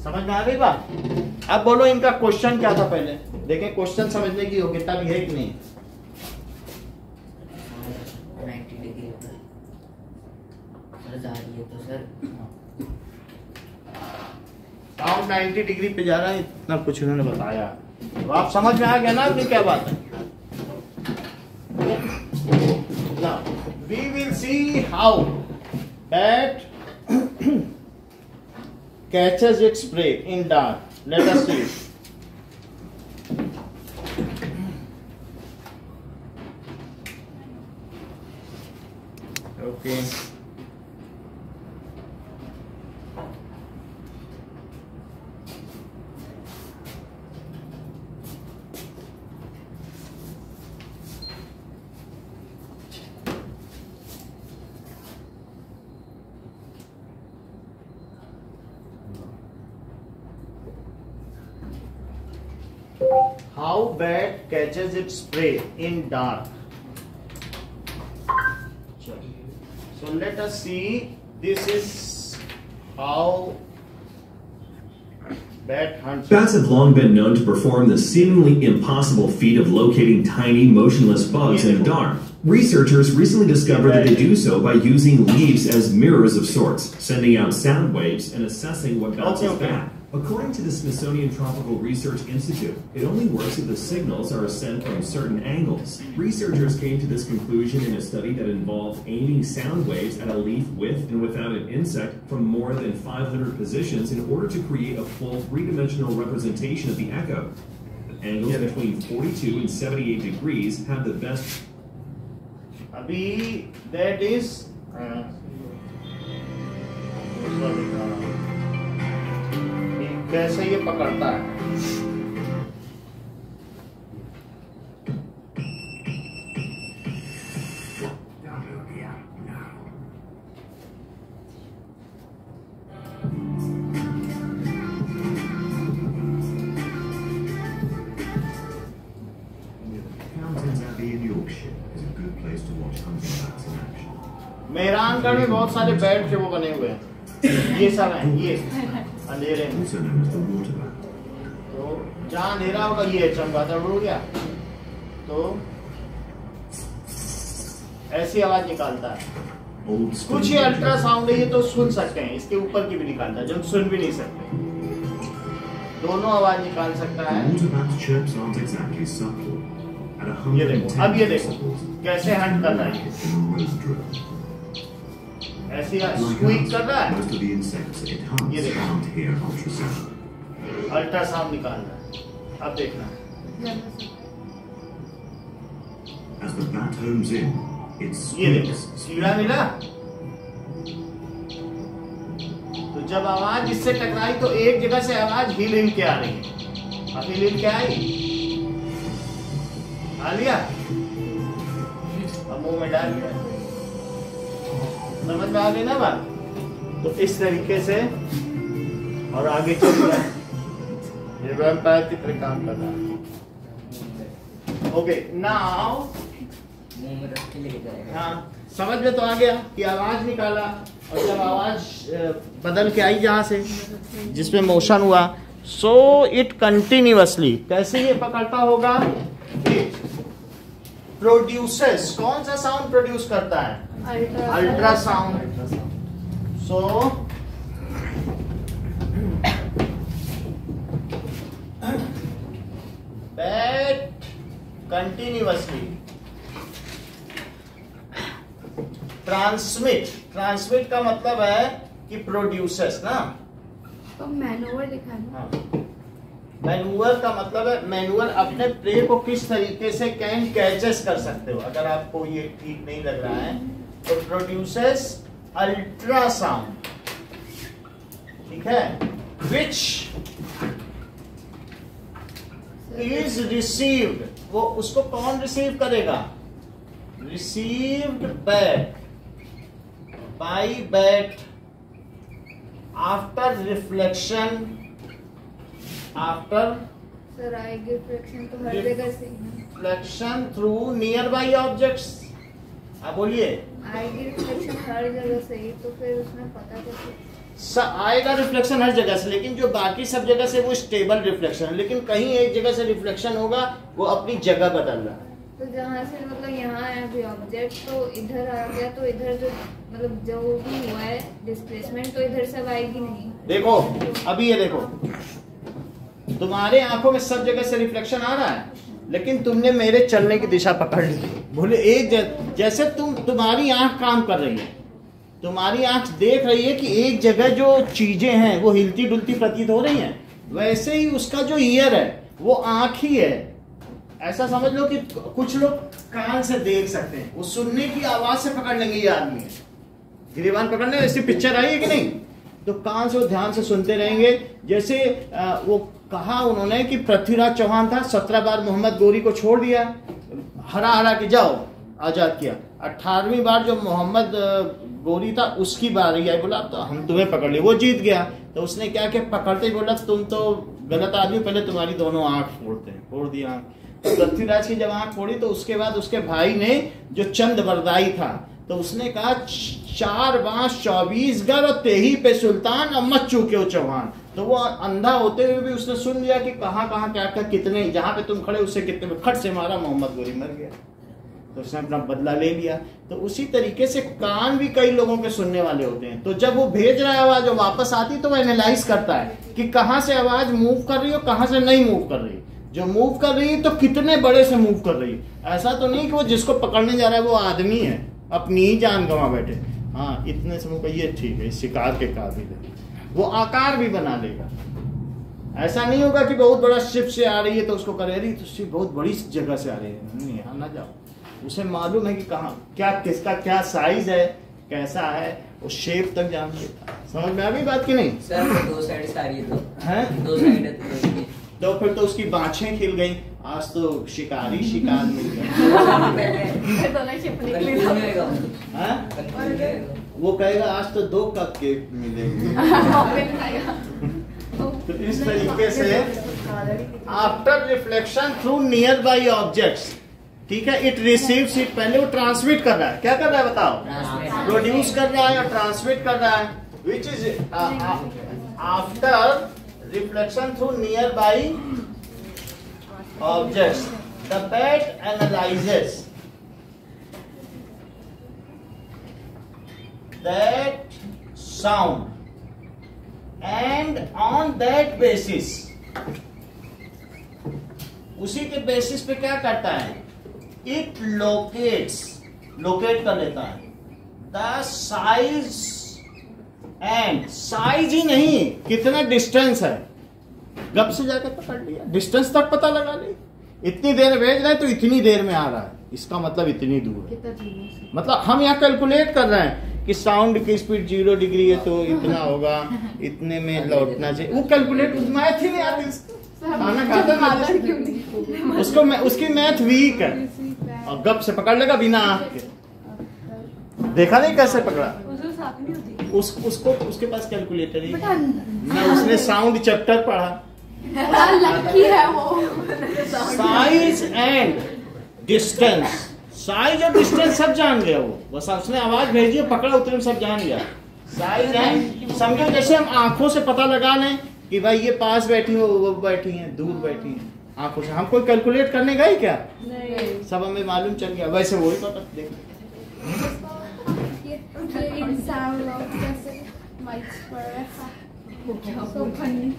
समझ में आ गई बात। अब बोलो इनका क्वेश्चन क्या था, पहले देखें क्वेश्चन समझने की योग्यता भी है कि नहीं। 90 डिग्री जा रही है तो सर साउंड 90 डिग्री पे जा रहा है, इतना कुछ उन्होंने बताया, तो आप समझ में आ गया ना अपनी क्या बात है। Now, we will see how bat catches its prey in dark. Let us see. Okay. How bat catches its prey in dark. So let us see. This is how bat hunts. Bats have long been known to perform the seemingly impossible feat of locating tiny, motionless bugs in the dark. Researchers recently discovered that they do so by using leaves as mirrors of sorts, sending out sound waves and assessing what bounces back. According to the Smithsonian Tropical Research Institute, it only works if the signals are sent from certain angles. Researchers came to this conclusion in a study that involved aiming sound waves at a leaf with and without an insect from more than 500 positions in order to create a full three-dimensional representation of the echo. Angles between 42 and 78 degrees have the best. अभी that is कैसे ये पकड़ता है। Fountains Abbey in Yorkshire is a good place to watch hunting bats in action. Mehrangarh में बहुत सारे bat के वो बने हुए हैं, ये सब हैं, ये अंधेरे में, Also known as the water bat. तो जहाँ अंधेरा होगा ये चमगादड़ उड़ गया तो ऐसी आवाज निकालता है। Old कुछ ही अल्ट्रासाउंड है, ये तो सुन सकते हैं, इसके ऊपर की भी निकालता है जो हम सुन भी नहीं सकते, दोनों आवाज निकाल सकता है। Water bat's chirps aren't exactly subtle. At ये देखो, अब ये देखो 110 कैसे हंट कर रहा है, in a rose drill. ऐसे Like स्क्वीक कर रहा us, है, most of the insects it hunts ये देखो। can't hear ultrasound. अल्ट्रासाउंड निकाल रहा है। अब देखना, As the bat homes in, it ये देखो squeaks. कीड़ा मिला, तो जब आवाज इससे टकराई तो एक जगह से आवाज हिल हिल के आ रही है, अब हिल हिल के आई, आ लिया, अब मुंह में डाल दिया, समझ में आ गई ना बात। तो इस तरीके से और आगे चल गया, ये वैम्पायर की तरह काम कर रहा है। ओके नाउ मुंह में रख के लेके जाएगा। हाँ समझ में तो आ गया कि आवाज निकाला, और जब आवाज बदल के आई जहां से जिसमें मोशन हुआ, सो इट कंटिन्यूअसली कैसे ये पकड़ता होगा, प्रोड्यूसेस, कौन सा साउंड प्रोड्यूस करता है, ultrasound. So that continuously transmit का मतलब है कि प्रोड्यूसर्स ना, तो मैनोवर दिखा दो। मैनुअर का मतलब है मैनुअर अपने प्रे को किस तरीके से कैन कैचेस कर सकते हो। अगर आपको ये ठीक नहीं लग रहा है तो प्रोड्यूसर्स अल्ट्रासाउंड, ठीक है, विच इज रिसीव्ड, वो उसको कौन रिसीव करेगा, received back by bat after reflection, after sir आएगी रिफ्लेक्शन तो हर जगह से ही है। Reflection through near by objects. आप बोलिए। आएगी रिफ्लेक्शन हर जगह से ही, तो फिर उसमें पता कैसे आएगा रिफ्लेक्शन हर जगह से, लेकिन जो बाकी सब जगह से वो स्टेबल रिफ्लेक्शन है, लेकिन कहीं एक जगह से रिफ्लेक्शन होगा वो अपनी जगह बदल रहा है। तो जहाँ से मतलब यहाँ है अभी ऑब्जेक्ट, तो इधर आ गया तो इधर जो मतलब जो भी हुआ है डिस्प्लेसमेंट, तो इधर से आएगी नहीं। देखो अभी ये देखो, तुम्हारे आंखों में सब जगह से रिफ्लेक्शन आ रहा है, लेकिन तुमने मेरे चलने की दिशा पकड़ ली। बोले एक जैसे तुम्हारी आंख काम कर रही है, तुम्हारी आंख देख रही है कि एक जगह जो चीजें हैं वो हिलती डुलती प्रतीत हो रही हैं, वैसे ही उसका जो ईयर है वो आंख ही है। ऐसा समझ लो कि कुछ लोग कान से देख सकते हैं, वो सुनने की आवाज से पकड़ लेंगे ये आदमी है, गिरिबान पकड़ने ऐसी पिक्चर आई है कि नहीं, तो कान से वो ध्यान से सुनते रहेंगे। जैसे वो कहा उन्होंने कि पृथ्वीराज चौहान था, 17 बार मोहम्मद गोरी को छोड़ दिया, हरा हरा के जाओ आजाद किया। 18वीं बार जो मोहम्मद गोरी था उसकी बारी आई, बोला अब तो हम तुम्हें पकड़ लिए, वो जीत गया। तो उसने क्या किया, पकड़ते ही बोला तुम तो गलत आदमी, पहले तुम्हारी दोनों आंख फोड़ते हैं। फोड़ दिया आंख। तो पृथ्वीराज की जब आंख फोड़ी तो उसके बाद उसके भाई ने जो चंद बरदाई था, तो उसने कहा 4 बांस 24 गर और तेही पे सुल्तान, अब मत चूके हो चौहान। तो वो अंधा होते हुए भी उसने सुन लिया कि कहाँ कहाँ क्या क्या कितने, जहां पे तुम खड़े उससे कितने में खट से मारा, मोहम्मद गोरी मर गया। तो उसने अपना बदला ले लिया। तो उसी तरीके से कान भी कई लोगों के सुनने वाले होते हैं, तो जब वो भेज रहा है आवाज और वापस आती तो वो एनालाइज करता है कि कहाँ से आवाज मूव कर रही है और कहाँ से नहीं मूव कर रही। जो मूव कर रही है तो कितने बड़े से मूव कर रही है। ऐसा तो नहीं कि वो जिसको पकड़ने जा रहा है वो आदमी है, अपनी ही जान गंवा बैठे, हाँ इतने से मूव कर, ये ठीक है, शिकार के काबिल है, वो आकार भी बना लेगा। ऐसा नहीं होगा कि बहुत बड़ा शिप से आ रही है तो उसको करे रही, तो शिप बहुत बड़ी जगह से आ रही है, नहीं यहाँ ना जाओ। उसे मालूम है कि कहाँ क्या किसका क्या साइज है, कैसा है, वो शेप तक जान लेता। समझ में आ गई बात की नहीं? सर 2 साइड से आ रही है तो हैं? 2 साइड तो फिर तो उसकी बाँछें खिल गई, आज तो शिकारी शिकार मिल गया। दोनों शिप कल निकली क्यों नहीं आएगा? हाँ? कल क्यों नहीं आएगा? वो कहेगा आज तो 2 कप केक मिलेंगे। तो इस तरीके से after reflection through near by objects, ठीक है, इट रिसीव्स इट, पहले वो ट्रांसमिट कर रहा है, क्या कर रहा है बताओ, प्रोड्यूस कर रहा है और ट्रांसमिट कर रहा है, which is after reflection through near by objects the bat analyses that sound and on that basis, उसी के बेसिस पे क्या करता है, it locate कर लेता है the size and size ही नहीं, कितना डिस्टेंस है, गप से जाकर पकड़ लिया, डिस्टेंस तक पता लगा ली, इतनी देर भेज रहे हैं तो इतनी देर में आ रहा है, इसका मतलब इतनी दूर है। मतलब हम यहाँ कैलकुलेट कर रहे हैं कि साउंड की स्पीड 0 डिग्री है तो इतना होगा, इतने में लौटना चाहिए, वो कैलकुलेट मैथ ही नहीं आती, खाना खाता है उसको, उसकी मैथ वीक है, और गप से पकड़ लेगा बिना आंख के। देखा नहीं कैसे पकड़ा, उसको उसके पास कैलकुलेटर ही ना, उसने साउंड चैप्टर पढ़ा। लकी है वो। साइज एंड डिस्टेंस, साइज और डिस्टेंस सब जान गया वो, बस उसने आवाज भेजी पकड़ा, उतने सब जान गया। साइज एंड, समझो जैसे हम आंखों से पता लगा लें कि भाई ये पास बैठी है, वो बैठी है, दूर बैठी है, आंखों से हम कोई कैलकुलेट करने गए क्या, नहीं। सब हमें मालूम चल गया, वैसे वही पता देख in sound of just mics forever. So funny.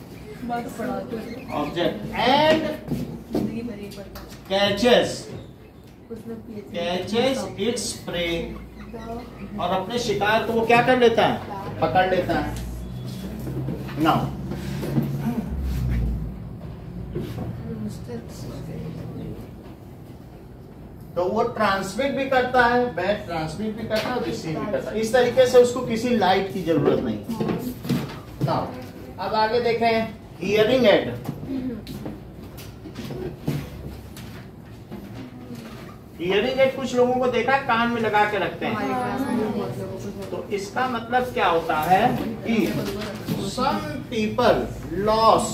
Object and catches its prey, और अपने शिकार को वो क्या कर लेता है, पकड़ लेता है। नाउ तो वो ट्रांसमिट भी करता है, बैट ट्रांसमिट भी करता है और रिसीव भी करता है। इस तरीके से उसको किसी लाइट की जरूरत नहीं। नाउ अब आगे देखें हियरिंग एड। हियरिंग एड कुछ लोगों को देखा है कान में लगा के रखते हैं, तो इसका मतलब क्या होता है कि some people lost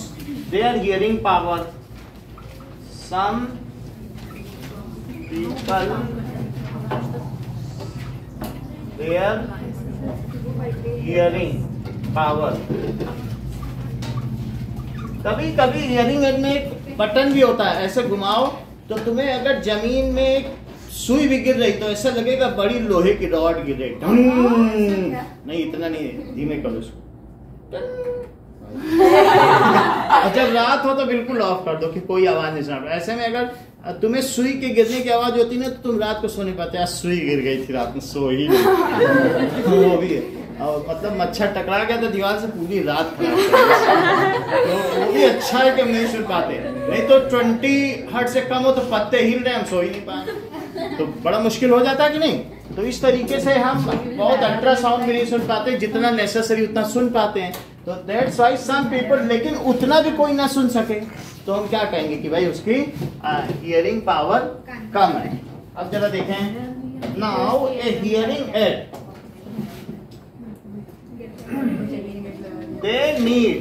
their hearing power, some people their hearing power। कभी कभी हियरिंग एड में एक बटन भी होता है, ऐसे घुमाओ तो तुम्हें अगर जमीन में एक सुई भी गिर रही तो ऐसा लगेगा बड़ी लोहे की रॉड गिर रही। नहीं इतना नहीं, धीमे करो इसको। और जब रात हो तो बिल्कुल ऑफ कर दो कि कोई आवाज नहीं सुना। ऐसे में अगर तुम्हें सुई के गिरने की आवाज होती ना तो तुम रात को सो नहीं पाते। आज सुई गिर गई थी रात में, सो ही नहीं। वो भी है, और मतलब मच्छर टकरा गया तो दीवार से पूरी रात खराब। तो वो भी अच्छा है कि हम नहीं सुन पाते, नहीं तो 20 हर्ट्ज से कम हो तो पत्ते हिल रहे, हम सो ही नहीं पाए, तो बड़ा मुश्किल हो जाता है कि नहीं। तो इस तरीके से हम बहुत अल्ट्रासाउंड भी नहीं सुन पाते, जितना नेसेसरी उतना सुन पाते हैं। तो दैट्स व्हाई सम पीपल, लेकिन उतना भी कोई ना सुन सके तो हम क्या कहेंगे कि भाई उसकी हियरिंग पावर कम है। अब जरा देखें now A hearing aid, they need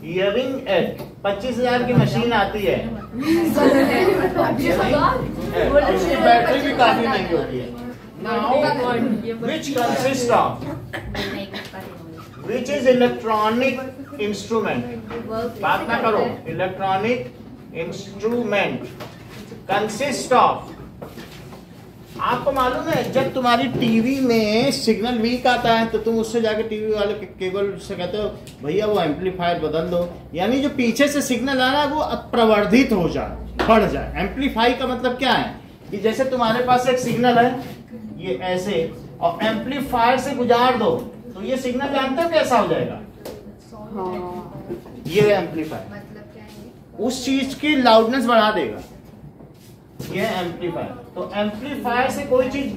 hearing aid. 25,000 की मशीन आती है, उसकी बैटरी भी काफी महंगी होती है। Now, which consists of, which is electronic instrument, बात ना करो, electronic instrument consist of। आपको मालूम है जब तुम्हारी टीवी में सिग्नल वीक आता है तो तुम उससे जाके टीवी वाले के केबल से कहते हो भैया वो एम्पलीफायर बदल दो, यानी जो पीछे से सिग्नल आ रहा है वो प्रवर्धित हो जाए, बढ़ जाए। एम्पलीफाई का मतलब क्या है कि जैसे तुम्हारे पास एक सिग्नल है ये ऐसे, और एम्पलीफायर से गुजार दो तो ये सिग्नल जानते हो कैसा हो जाएगा, ये एम्पलीफायर उस चीज की लाउडनेस बढ़ा देगा, ये एम्पलीफायर। तो एम्पलीफायर से कोई चीज,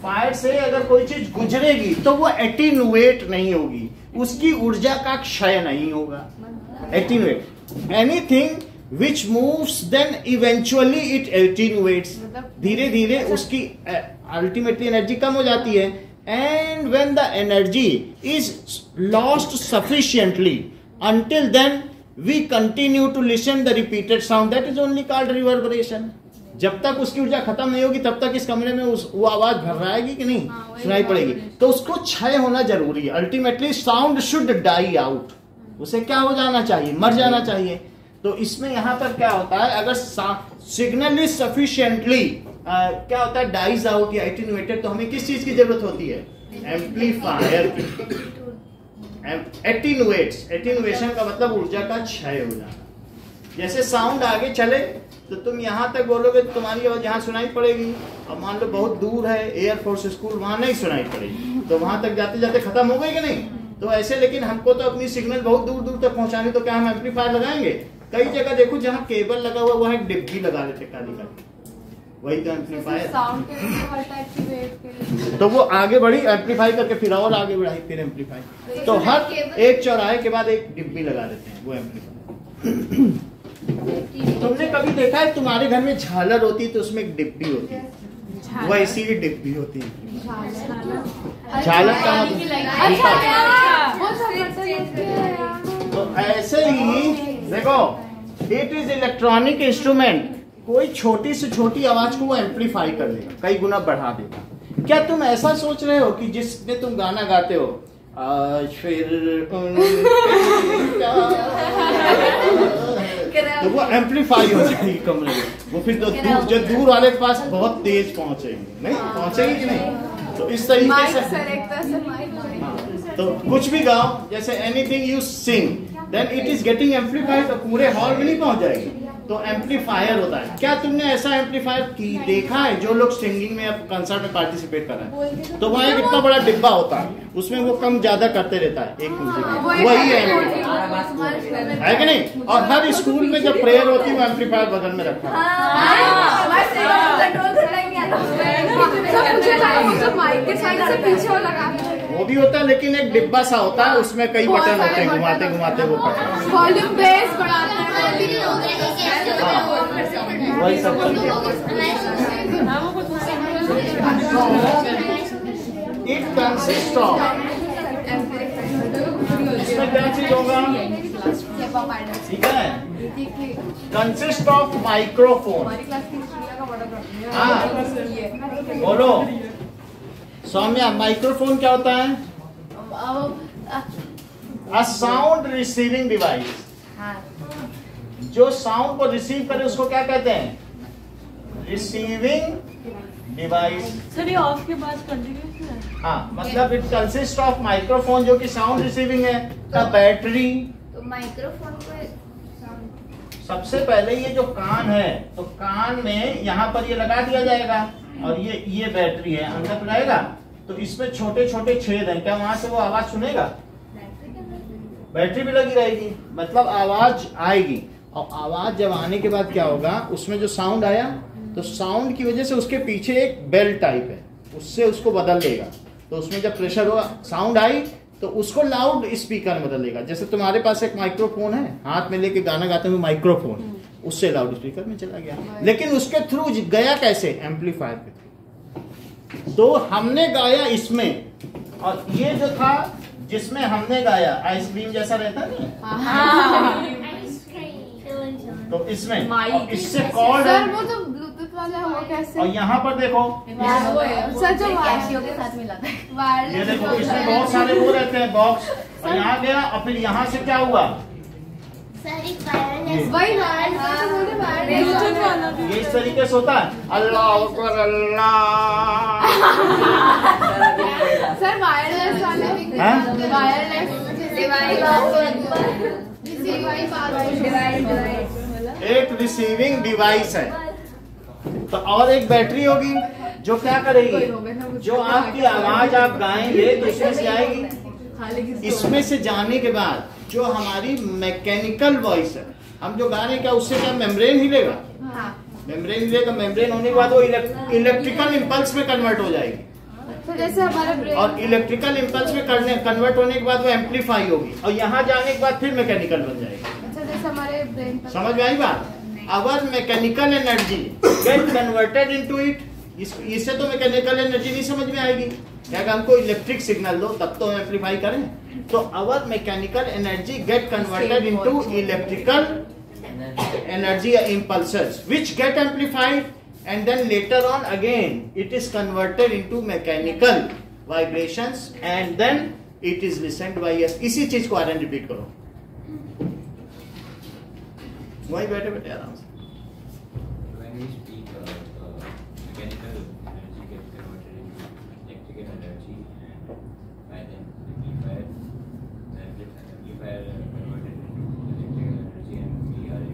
फायर से अगर कोई चीज गुजरेगी तो वो एटीन्यूएट नहीं होगी, उसकी ऊर्जा का क्षय नहीं होगा। एटीन्यूएट, anything which moves then eventually it attenuates, धीरे धीरे उसकी अल्टीमेटली एनर्जी कम हो जाती है। and when the energy is lost sufficiently, until then we continue to listen the repeated sound, that is only called reverberation। जब तक उसकी ऊर्जा खत्म नहीं होगी तब तक इस कमरे में वो आवाज भर्राएगी कि नहीं, सुनाई पड़ेगी। तो उसको क्षय होना जरूरी है। Ultimately sound should die out, उसे क्या हो जाना चाहिए, मर जाना चाहिए। तो इसमें यहां पर क्या होता है, अगर सिग्नल इज सफिशिएंटली क्या होता है डाइज आउट या एटीन्यूएटेड, तो हमें किस चीज की जरूरत होती है, एम्पलीफायर की। एटीन्यूएट्स, एटीन्यूएशन का मतलब ऊर्जा का क्षय हो जाना। जैसे साउंड आगे चले तो तुम यहां तक बोलोगे तो तुम्हारी आवाज यहां सुनाई पड़ेगी, और मान लो बहुत दूर है एयरफोर्स स्कूल, वहां नहीं सुनाई पड़ेगी, तो वहां तक जाते जाते खत्म हो गई कि नहीं। तो ऐसे, लेकिन हमको तो अपनी सिग्नल बहुत दूर दूर तक पहुंचानी, तो क्या हम एम्पलीफायर लगाएंगे। कई जगह देखो जहाँ केबल लगा हुआ वहाँ एक डिब्बी लगा लेते काली काली, वही तो एम्पलीफायर। साउंड के लिए हर टाइप की वेव के लिए तो वो आगे बढ़ी एम्पलीफाई करके, फिर और आगे बढ़ाई, फिर एम्पलीफाई। तो हर एक चौराहे के बाद एक डिब्बी लगा देते हैं, वो एम्पलीफाई। तुमने कभी देखा है तुम्हारे घर में झालर होती है तो उसमें एक डिब्बी होती है, वैसी ही डिब्बी होती है। झालर का तो ऐसे ही देखो, इट इज इलेक्ट्रॉनिक इंस्ट्रूमेंट। कोई छोटी से छोटी आवाज को वो एम्पलीफाई कर देगा, कई गुना बढ़ा देगा। क्या तुम ऐसा सोच रहे हो कि जिसमें तुम गाना गाते हो, आज फिर तो वो एम्पलीफाई हो जाएगी कमरे में, वो फिर जो दूर वाले के पास बहुत तेज पहुंचेगी, नहीं पहुंचेगी कि नहीं। तो इस तरीके से तो कुछ भी गाओ, जैसे anything you sing then it is getting amplified, तो पूरे हॉल में नहीं पहुंच जाएगी, तो एम्पलीफायर होता है। क्या तुमने ऐसा एम्पलीफायर की देखा है जो लोग सिंगिंग में या कंसर्ट में पार्टिसिपेट कर रहे हैं, तो वहाँ एक इतना बड़ा डिब्बा होता है, उसमें वो कम ज्यादा करते रहता है, एक दूसरे वही है कि नहीं। और हर स्कूल में जब प्रेयर होती है वो एम्पलीफायर बगल में रखा वो भी होता है, लेकिन एक डिब्बा सा होता है, उसमें कई बटन होते हैं, घुमाते घुमाते वो वॉल्यूम बेस बढ़ाते हैं। वही सब इट कंसिस्ट ऑफ, इसमें क्या चीज होगा, ठीक है, कंसिस्ट ऑफ माइक्रोफोन। हाँ बोलो सौम्या, माइक्रोफोन क्या होता है? अ साउंड रिसीविंग डिवाइस, जो साउंड को रिसीव करे उसको क्या कहते हैं? Receiving device. सर ये ऑफ के बाद कंटिन्यू है। हाँ, मतलब इट कंसिस्ट ऑफ माइक्रोफोन जो कि साउंड रिसीविंग है, का बैटरी। तो माइक्रोफोन को सबसे पहले ये जो कान है, तो कान में यहाँ पर ये लगा दिया जाएगा, और ये बैटरी है, अंदर रहेगा, तो इसमें छोटे छोटे छेद हैं, क्या वहां से वो आवाज सुनेगा? बैटरी भी लगी रहेगी, मतलब आवाज आएगी। और आवाज जब आने के बाद क्या होगा, उसमें जो साउंड आया, तो साउंड की वजह से उसके पीछे एक बेल टाइप है, उससे उसको बदल देगा। तो उसमें जब प्रेशर होगा, साउंड आई तो उसको लाउड स्पीकर में बदल देगा। जैसे तुम्हारे पास एक माइक्रोफोन है, हाथ में लेके गाना गाते हुए माइक्रोफोन, उससे लाउड स्पीकर में चला गया, लेकिन उसके थ्रू गया कैसे? एम्पलीफायर के थ्रू। तो हमने गाया इसमें, और ये जो था जिसमें हमने गाया, आइसक्रीम जैसा रहता नहीं, तो इसमें, और इससे कॉर्ड, सर वो जो ब्लूटूथ वाला है वो कैसे? और यहाँ पर देखो, सर जो कैसियो के साथ मिला था, ये देखो इसमें बहुत सारे वो रहते हैं बॉक्स, और यहाँ गया, और फिर यहाँ से क्या हुआ, वही ये इस तरीके से होता है, अल्लाह अकबर अल्लाह। सर वायरलेस वाले, हाँ? एक रिसीविंग डिवाइस है, तो और एक बैटरी होगी जो क्या करेगी, जो आपकी आवाज आप गाएंगे तो इसमें से आएगी, इसमें से जाने के बाद जो हमारी मैकेनिकल वॉइस है, हम जो गा रहे हैं, क्या उससे क्या मेम्ब्रेन हिलेगा? मेम्ब्रेन हिलेगा, मेम्ब्रेन होने के बाद वो इलेक्ट्रिकल इम्पल्स में कन्वर्ट हो जाएगी, तो जैसे हमारे ब्रेन, और इलेक्ट्रिकल इम्पल्स में कन्वर्ट होने के बाद वो एम्पलीफाई होगी, और यहाँ जाने के बाद फिर मैकेनिकल बन जाएगी। अच्छा जैसे हमारे ब्रेन समझ में आई बात? Our mechanical energy get converted into it, इससे तो मैकेनिकल एनर्जी नहीं समझ में आएगी, क्या हमको इलेक्ट्रिक सिग्नल दो तब तो एम्पलीफाई करें। तो our mechanical energy get converted into electrical energy impulses which get amplified, and then later on again it is converted into mechanical vibrations, and then it is listened by us। इसी चीज को are N repeat करो, वही बैठे बैठे आराम से। When we speak, mechanical energy gets converted into electrical energy, and amplifier converted into electrical energy, and we are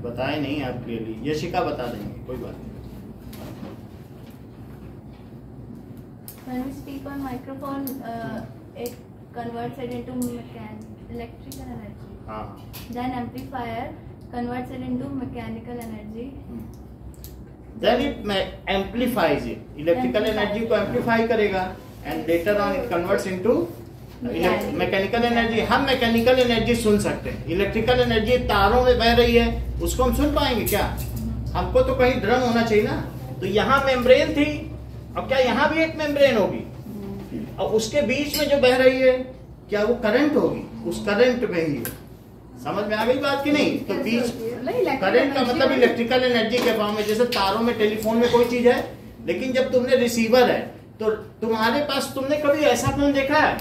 बताए नहीं आप क्लियरली, यशिका बता देंगे, कोई बात नहीं। When we speak on microphone, it converts it into electrical energy. Then amplifier converts it into mechanical energy. Then it amplifies it. Electrical energy को amplify करेगा, and later on it converts into mechanical energy. हम mechanical energy सुन सकते हैं, electrical energy तारों में बह रही है, उसको हम सुन पाएंगे क्या? हमको तो कहीं ड्रम होना चाहिए ना। तो यहाँ मेम्ब्रेन थी, अब क्या यहाँ भी एक मेम्ब्रेन होगी, और उसके बीच में जो बह रही है क्या वो करंट होगी? उस करंट में ही, समझ में आ गई बात की नहीं? तो बीच करंट का मतलब इलेक्ट्रिकल एनर्जी के फॉर्म में, जैसे तारों में, टेलीफोन में कोई चीज है, लेकिन जब तुमने रिसीवर है तो तुम्हारे पास, तुमने कभी ऐसा फोन देखा है?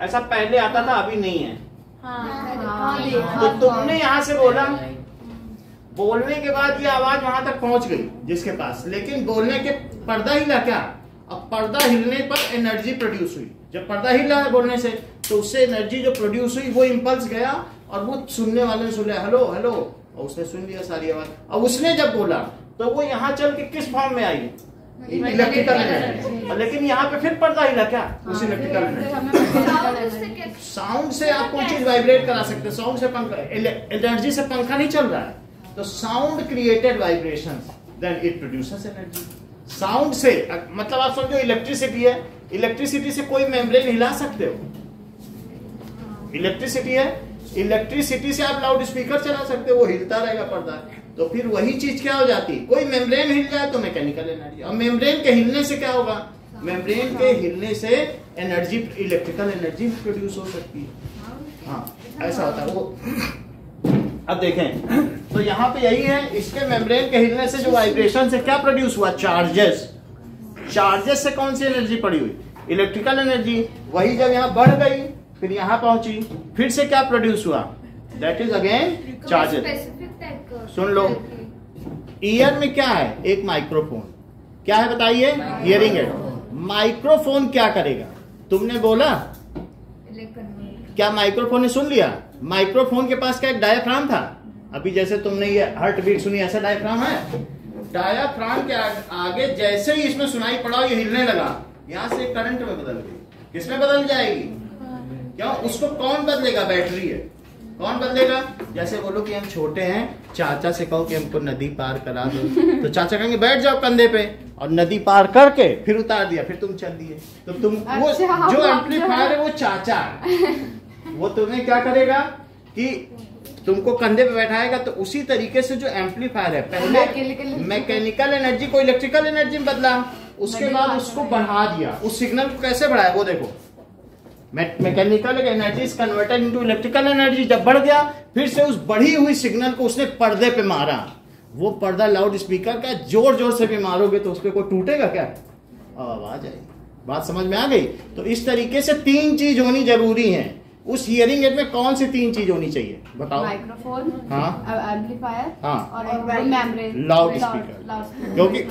ऐसा पहले आता था, अभी नहीं है। तो तुमने यहाँ से बोला, बोलने के बाद ये आवाज वहां तक पहुंच गई जिसके पास, लेकिन बोलने के पर्दा हिला क्या? अब पर्दा हिलने पर एनर्जी प्रोड्यूस हुई। जब पर्दा हिला है बोलने से, तो उससे एनर्जी जो प्रोड्यूस हुई वो इंपल्स गया और वो सुनने वाले ने सुन लिया, हेलो हेलो, और उसने सुन लिया सारी आवाज। अब उसने जब बोला तो वो यहाँ चल के किस फॉर्म में आई? Electrical energy. लेकिन यहाँ पे फिर पर्दा हिला क्या? उस इलेक्ट्रिकल एनर्जी। साउंड से आप कोई चीज वाइब्रेट करा सकते हैं, साउंड से पंखा, एनर्जी से पंखा नहीं चल रहा है। तो sound created vibration, then it produces energy. Sound से मतलब आप समझो इलेक्ट्रिसिटी है, इलेक्ट्रिसिटी से कोई मेम्ब्रेन हिला सकते हो? इलेक्ट्रिसिटी है, इलेक्ट्रिसिटी से आप लाउड स्पीकर चला सकते हो, वो हिलता रहेगा पर्दा। तो फिर वही चीज क्या हो जाती? कोई मेम्ब्रेन हिल जाए तो मैकेनिकल एनर्जी। और मेम्ब्रेन के हिलने से क्या होगा? मेम्ब्रेन के हिलने से एनर्जी, इलेक्ट्रिकल एनर्जी प्रोड्यूस हो सकती है। हाँ, ऐसा होता है वो। अब देखें तो यहाँ पे यही है, इसके मेम्ब्रेन के हिलने से जो वाइब्रेशन से क्या प्रोड्यूस हुआ? चार्जेस। चार्जेस से कौन सी एनर्जी पड़ी हुई? Electrical energy. वही जब यहाँ बढ़ गई फिर यहाँ पहुंची, फिर से क्या प्रोड्यूस हुआ? That is again charges. Soon low, year में क्या है? एक माइक्रोफोन। क्या है बताइए? Hearing aid. माइक्रोफोन क्या करेगा? तुमने बोला, क्या माइक्रोफोन ने सुन लिया? माइक्रोफोन के पास क्या एक डायाफ्राम था? अभी जैसे तुमने ये हार्ट बीट सुनी, ऐसा डायाफ्राम है? डायाफ्राम के आगे जैसे ही इसमें सुनाई पड़ा, ये हिलने लगा, यहां से करंट में बदल गई। किसमें बदल जाएगी? क्यों? उसको कौन बदलेगा? बैटरी है। कौन बदलेगा? जैसे बोलो कि हम छोटे हैं, चाचा से कहो कि हमको नदी पार करा दो, तो चाचा कहेंगे बैठ जाओ कंधे पे, और नदी पार करके फिर उतार दिया, फिर तुम चल दिए। तो तुम वो जो एम्पलीफायर है वो चाचा है, वो तुम्हें क्या करेगा कि तुमको कंधे पे बैठाएगा। तो उसी तरीके से जो एम्पलीफायर है, पहले मैकेनिकल एनर्जी को इलेक्ट्रिकल एनर्जी में बदला, उसके बाद उसको बढ़ा दिया। उस सिग्नल को कैसे बढ़ाया वो देखो, mechanical energy is converted into electrical energy. जब बढ़ गया, फिर से उस बढ़ी हुई सिग्नल को उसने पर्दे पे मारा। वो पर्दा लाउड स्पीकर का, जोर जोर से भी मारोगे तो उस पर कोई टूटेगा क्या? आवाज आएगी। बात समझ में आ गई? तो इस तरीके से तीन चीज होनी जरूरी है। उस हियरिंग एड में कौन सी तीन चीज होनी चाहिए बताओ? माइक्रोफोन, हाँ, एम्पलीफायर, हाँ, और मेम्ब्रेन, लाउड स्पीकर। क्योंकि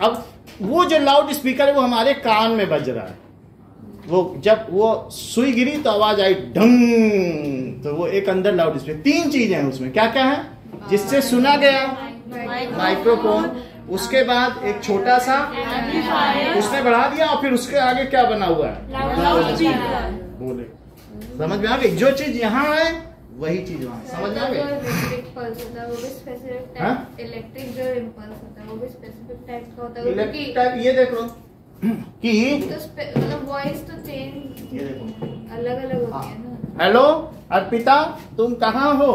अब वो जो लाउड स्पीकर है वो हमारे कान में बज रहा है, वो जब वो सुई गिरी तो आवाज आई ढंग, तो वो एक अंदर लाउड स्पीकर। तीन चीजें हैं उसमें, क्या क्या है जिससे सुना गया? माइक्रोफोन, उसके बाद एक छोटा सा उसने बढ़ा दिया, और फिर उसके आगे क्या बना हुआ है? Loud speaker. बोले समझ में आ गई? जो चीज यहाँ है वही चीज वहाँ। समझ में आ गई? इलेक्ट्रिक पल्स होता है वो भी स्पेसिफिक टाइप, इलेक्ट्रिक जो इम्पल्स होता है वो भी स्पेसिफिक टाइप का होता है। इलेक्ट्रिक टाइप ये देख लो कि मतलब वॉइस तो चेंज ये देखो अलग अलग होती है ना। हेलो अर्पिता, तुम कहाँ हो?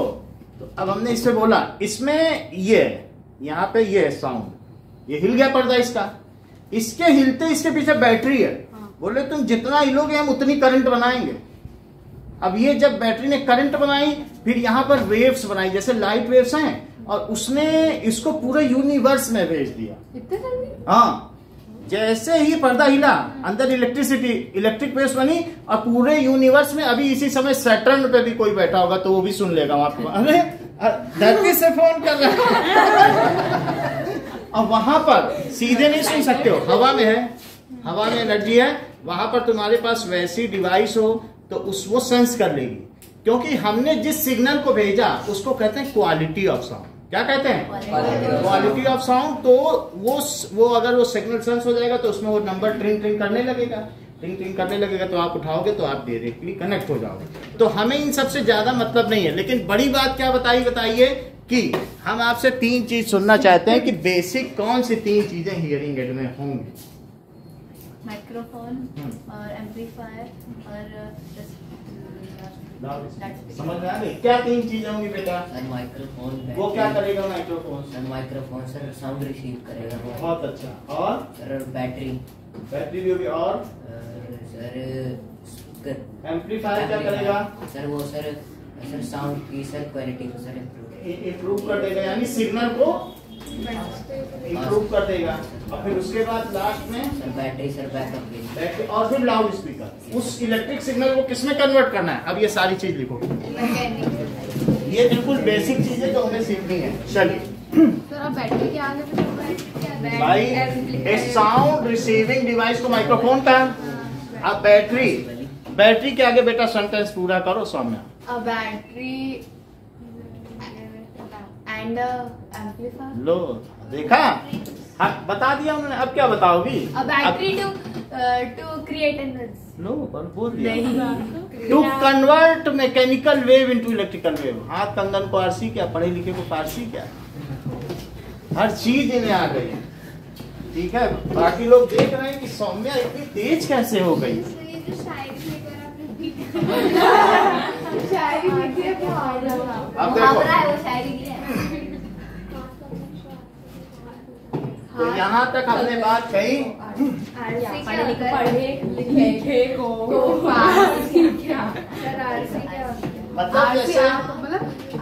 तो अब हमने इससे बोला, इसमें ये यहाँ पे ये साउंड, ये हिल गया पर्दा इसका, इसके हिलते इसके पीछे बैटरी है। बोले तुम जितना हिलोगे हम उतनी करंट बनाएंगे। अब ये जब बैटरी ने करंट बनाई, फिर यहाँ पर वेव्स बनाई, जैसे लाइट वेव्स हैं, और उसने इसको पूरे यूनिवर्स में भेज दिया। इतने जल्दी? हाँ, जैसे ही पर्दा हिला, अंदर इलेक्ट्रिक वेव्स बनी, और पूरे यूनिवर्स में अभी इसी समय सैटर्न पे भी कोई बैठा होगा तो वो भी सुन लेगा आपको, अरे धरती से फोन कर रहा है। और वहां पर सीधे नहीं सुन सकते हो, हवा में है, हवा में एनर्जी है, वहां पर तुम्हारे पास वैसी डिवाइस हो तो वो सेंस कर लेगी। क्योंकि हमने जिस सिग्नल को भेजा उसको कहते हैं क्वालिटी ऑफ साउंड। क्या कहते हैं? Quality of sound. तो वो अगर वो सिग्नल सेंस हो जाएगा तो उसमें वो नंबर ट्रिंग ट्रिंग करने लगेगा, ट्रिंग ट्रिंग करने लगेगा, तो आप उठाओगे तो आप डायरेक्टली कनेक्ट हो जाओगे। तो हमें इन सबसे ज्यादा मतलब नहीं है, लेकिन बड़ी बात क्या बताइए कि हम आपसे तीन चीज सुनना चाहते हैं कि बेसिक कौन सी तीन चीजें हियरिंग एड में होंगी? माइक्रोफोन और एम्पलीफायर और समझ में आ गई? क्या तीन चीजें होंगी बेटा? माइक्रोफोन, वो क्या करेगा microphone? Sir microphone sir sound receive करेगा। बहुत अच्छा। और सर बैटरी भी होगी। और सर स्पीकर। एम्पलीफायर क्या करेगा? सर वो सर साउंड की सर क्वालिटी को सर इम्प्रूव कर देगा, यानी सिग्नल को इम्प्रूव कर देगा। और फिर उसके बाद लास्ट में सर बैटरी सर बैकअप के लिए। बैटरी और फिर लाउड स्पीकर। उस इलेक्ट्रिक सिग्नल को किसमें कन्वर्ट करना है, अब ये सारी चीज लिखो। ये बिल्कुल बेसिक चीज है जो हमें सीखनी है। चलिए सर अब बैटरी के आगे पे भाई, ए साउंड रिसीविंग डिवाइस को माइक्रोफोन का। अब बैटरी के आगे बेटा सेंटेंस पूरा करो Saumya. a battery and a amplifier. लो देखा, हाँ बता दिया उन्होंने, अब क्या बताओगी? A battery to create energy. लो पर बोल दिया। To convert mechanical wave into electrical wave. हाथ कंगन को आरसी क्या, पढ़े लिखे को फारसी क्या, हर चीज इन्हें आ गई। ठीक है, बाकी लोग देख रहे हैं कि सौम्या इतनी तेज कैसे हो गई। अब देखो तो यहाँ तक हमने बात कही। पढ़े लिखे को मतलब जैसे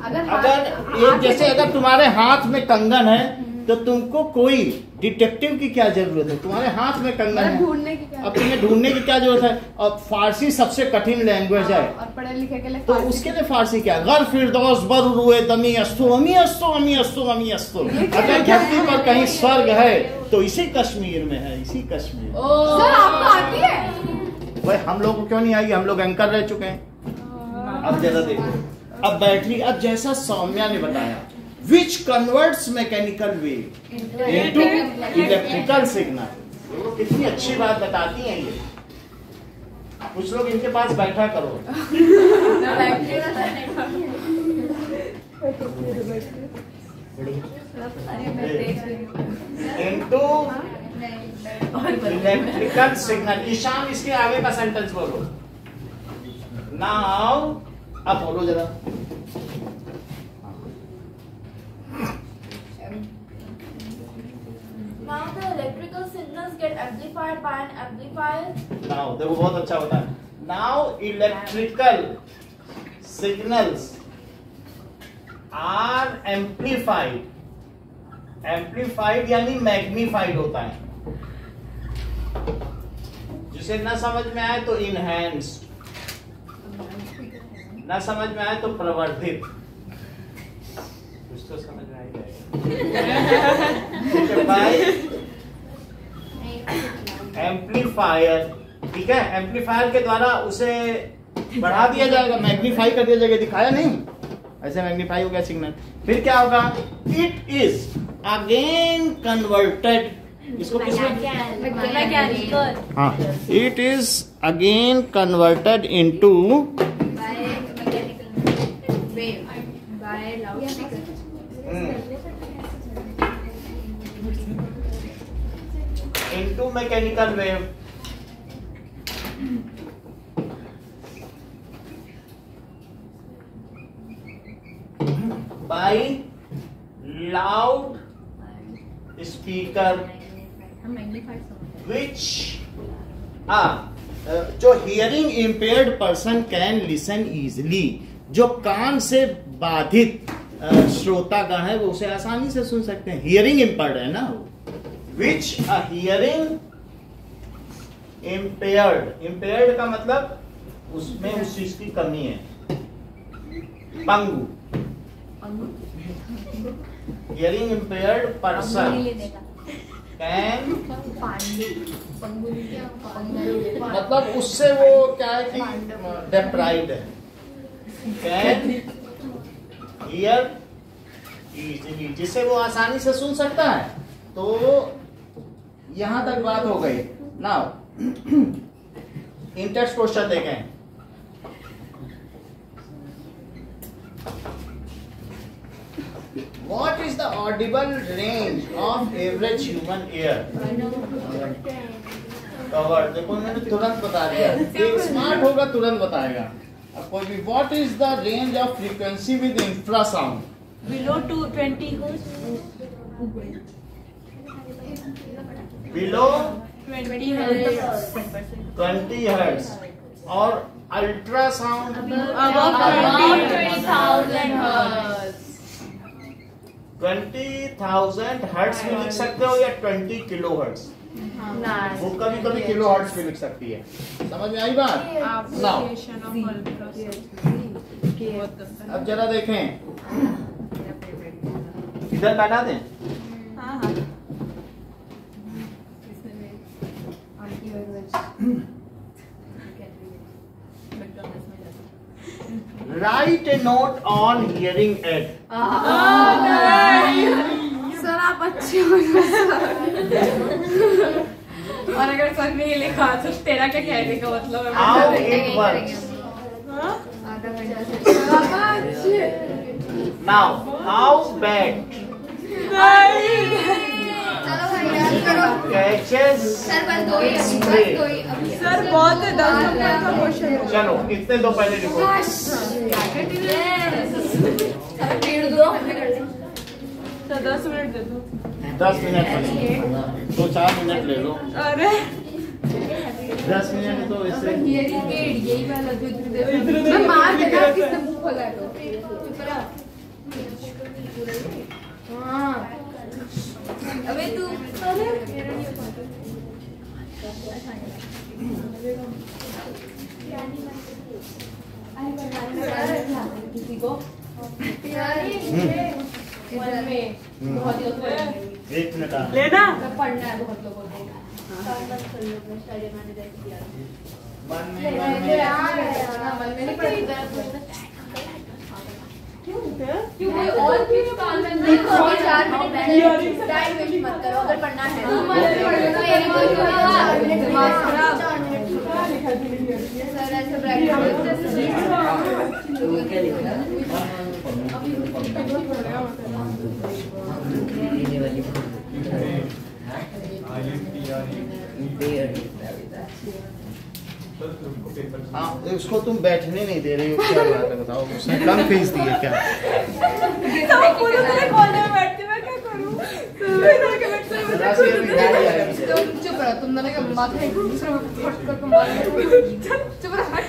अगर जैसे अगर तुम्हारे हाथ में कंगन है तो तुमको कोई डिटेक्टिव की क्या जरूरत है, तुम्हारे हाथ में कंगन है, ढूंढने की क्या, अब तुम्हें ढूंढने की क्या जरूरत है। और फारसी सबसे कठिन लैंग्वेज है, और पढ़े लिखे के लिए तो उसके लिए फारसी क्या, गर फिरदौस बर रुए दमी अस्तु अमी अस्तु अमी अस्तु अमी अस्तु। अगर धरती पर कहीं स्वर्ग है तो इसी कश्मीर में है, इसी कश्मीर। सर आपको आती है? भाई हम लोग को क्यों नहीं आएगी, हम लोग एंकर रह चुके हैं। अब जरा देखो, अब बैटरी, अब जैसा सौम्या ने बताया, which converts mechanical wave into electrical signal. वो कितनी अच्छी बात बताती हैं ये। कुछ लोग इनके पास बैठा करो। Into electrical signal. ईशान इसके आगे का सेंटेंस बोलो। नाउ अब बोलो जरा। Now the electrical signals get amplified by an amplifier. Now देखो बहुत अच्छा होता है। Now electrical signals are amplified. Amplified यानी मैग्नीफाइड होता है। जिसे ना समझ में आए तो इनहैंस्ड, ना समझ में आए तो प्रवर्धित। कुछ तो समझ में आ बाय एम्पलीफायर। ठीक है, एम्पलीफायर के द्वारा उसे बढ़ा दिया जाएगा, मैग्नीफाई कर दिया जाएगा। दिखाया नहीं, ऐसे मैग्नीफाई हो गया सिग्नल। फिर क्या होगा, इट इज अगेन कन्वर्टेड। इसको किसमें, हाँ, it is again converted into into mechanical wave by loud speaker which जो hearing impaired person can listen easily। जो कान से बाधित श्रोतागण है वो उसे आसानी से सुन सकते हैं। हियरिंग इम्पेयर्ड है ना, विच अ हियरिंग इम्पेयर्ड। इम्पेयर्ड का मतलब उसमें उस चीज की कमी है। पंगु, हियरिंग इम्पेयर्ड पर्सन कैन, मतलब उससे वो क्या है कि डेप्राइव्ड है। कैन हियर इजीली, जिससे वो आसानी से सुन सकता है। तो यहां तक बात हो गई। नाउ इन टेक्स्ट क्वेश्चन देखें। What is the audible range of average human ear? Cover. देखो मैंने तुरंत बता दिया, एक स्मार्ट होगा तुरंत बताएगा। अब कोई भी, what is the range of frequency with infrasound? Below 220 hertz. Below 20 hertz. 20 hertz और अल्ट्रासाउंड Above 20,000 hertz. 20,000 हर्ट्ज में लिख सकते हो या 20 किलो हर्ट्ज? वो कभी कभी किलो हर्ट्ज में लिख सकती है। समझ में आई बात? अब जरा देखें, इधर काटा दें। Write a note on hearing aid. Sir आप अच्छे हो और अगर सर ने ये लिखा तो तेरा क्या कहने का मतलब है? How it works. Now, how bad चलो भाई याद करो। catches सर बस दो ही अभी, बस दो ही अभी। सर बहुत है, 10 नंबर का क्वेश्चन है। चलो कितने दो पहले लिखो। डेढ़ दो तो 10 मिनट दे दो। 10 मिनट तो 4 मिनट ले लो। अरे 10 मिनट तो वैसे यही वाला जो इधर मार देना, किसने मुंह खोला है तो हाँ। अबे तू किसी को बहुत लोग 1 मिनट लेना पढ़ना है बहुत लोगों को। मन में नहीं पढ़ता क्यों और क्यों काम में देखो 4 मिनट टाइम वेस्ट मत करो अगर पढ़ना है तो सर ऐसे प्रैक्टिस क्या लिखा हाँ, उसको तुम बैठने नहीं दे रही हो, क्या बात है बताओ? उसने कम फीस दी है क्या? पूरे कॉलेज में बैठती मैं क्या करूं? चुप रहो तुम, मैंने कहा माथा एक दूसरे में फट कर मार चुप रहो हट।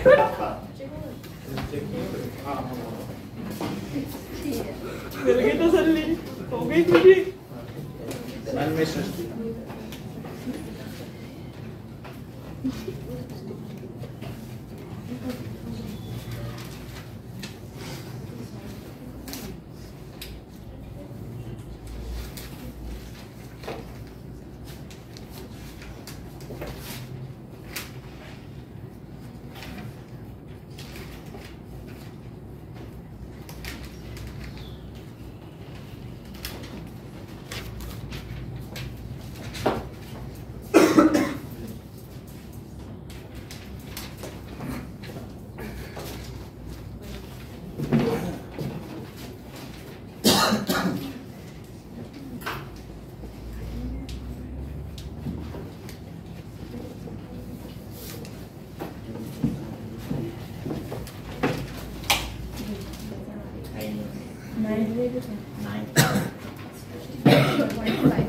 मिल गई तसल्ली, हो गई खुशी। मन में सोचती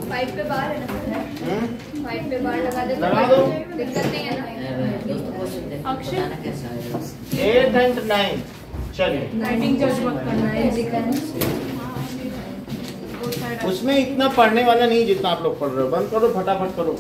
फाइव पे बार है ना? 5 पे बार लगा दे, लगा दो। दिक्कत नहीं है ना? अक्षय कैसा है 8 and 9 चलिए। राइटिंग जज मत करना है उसमें इतना पढ़ने वाला नहीं जितना आप लोग पढ़ रहे हो। बंद करो, फटाफट करो।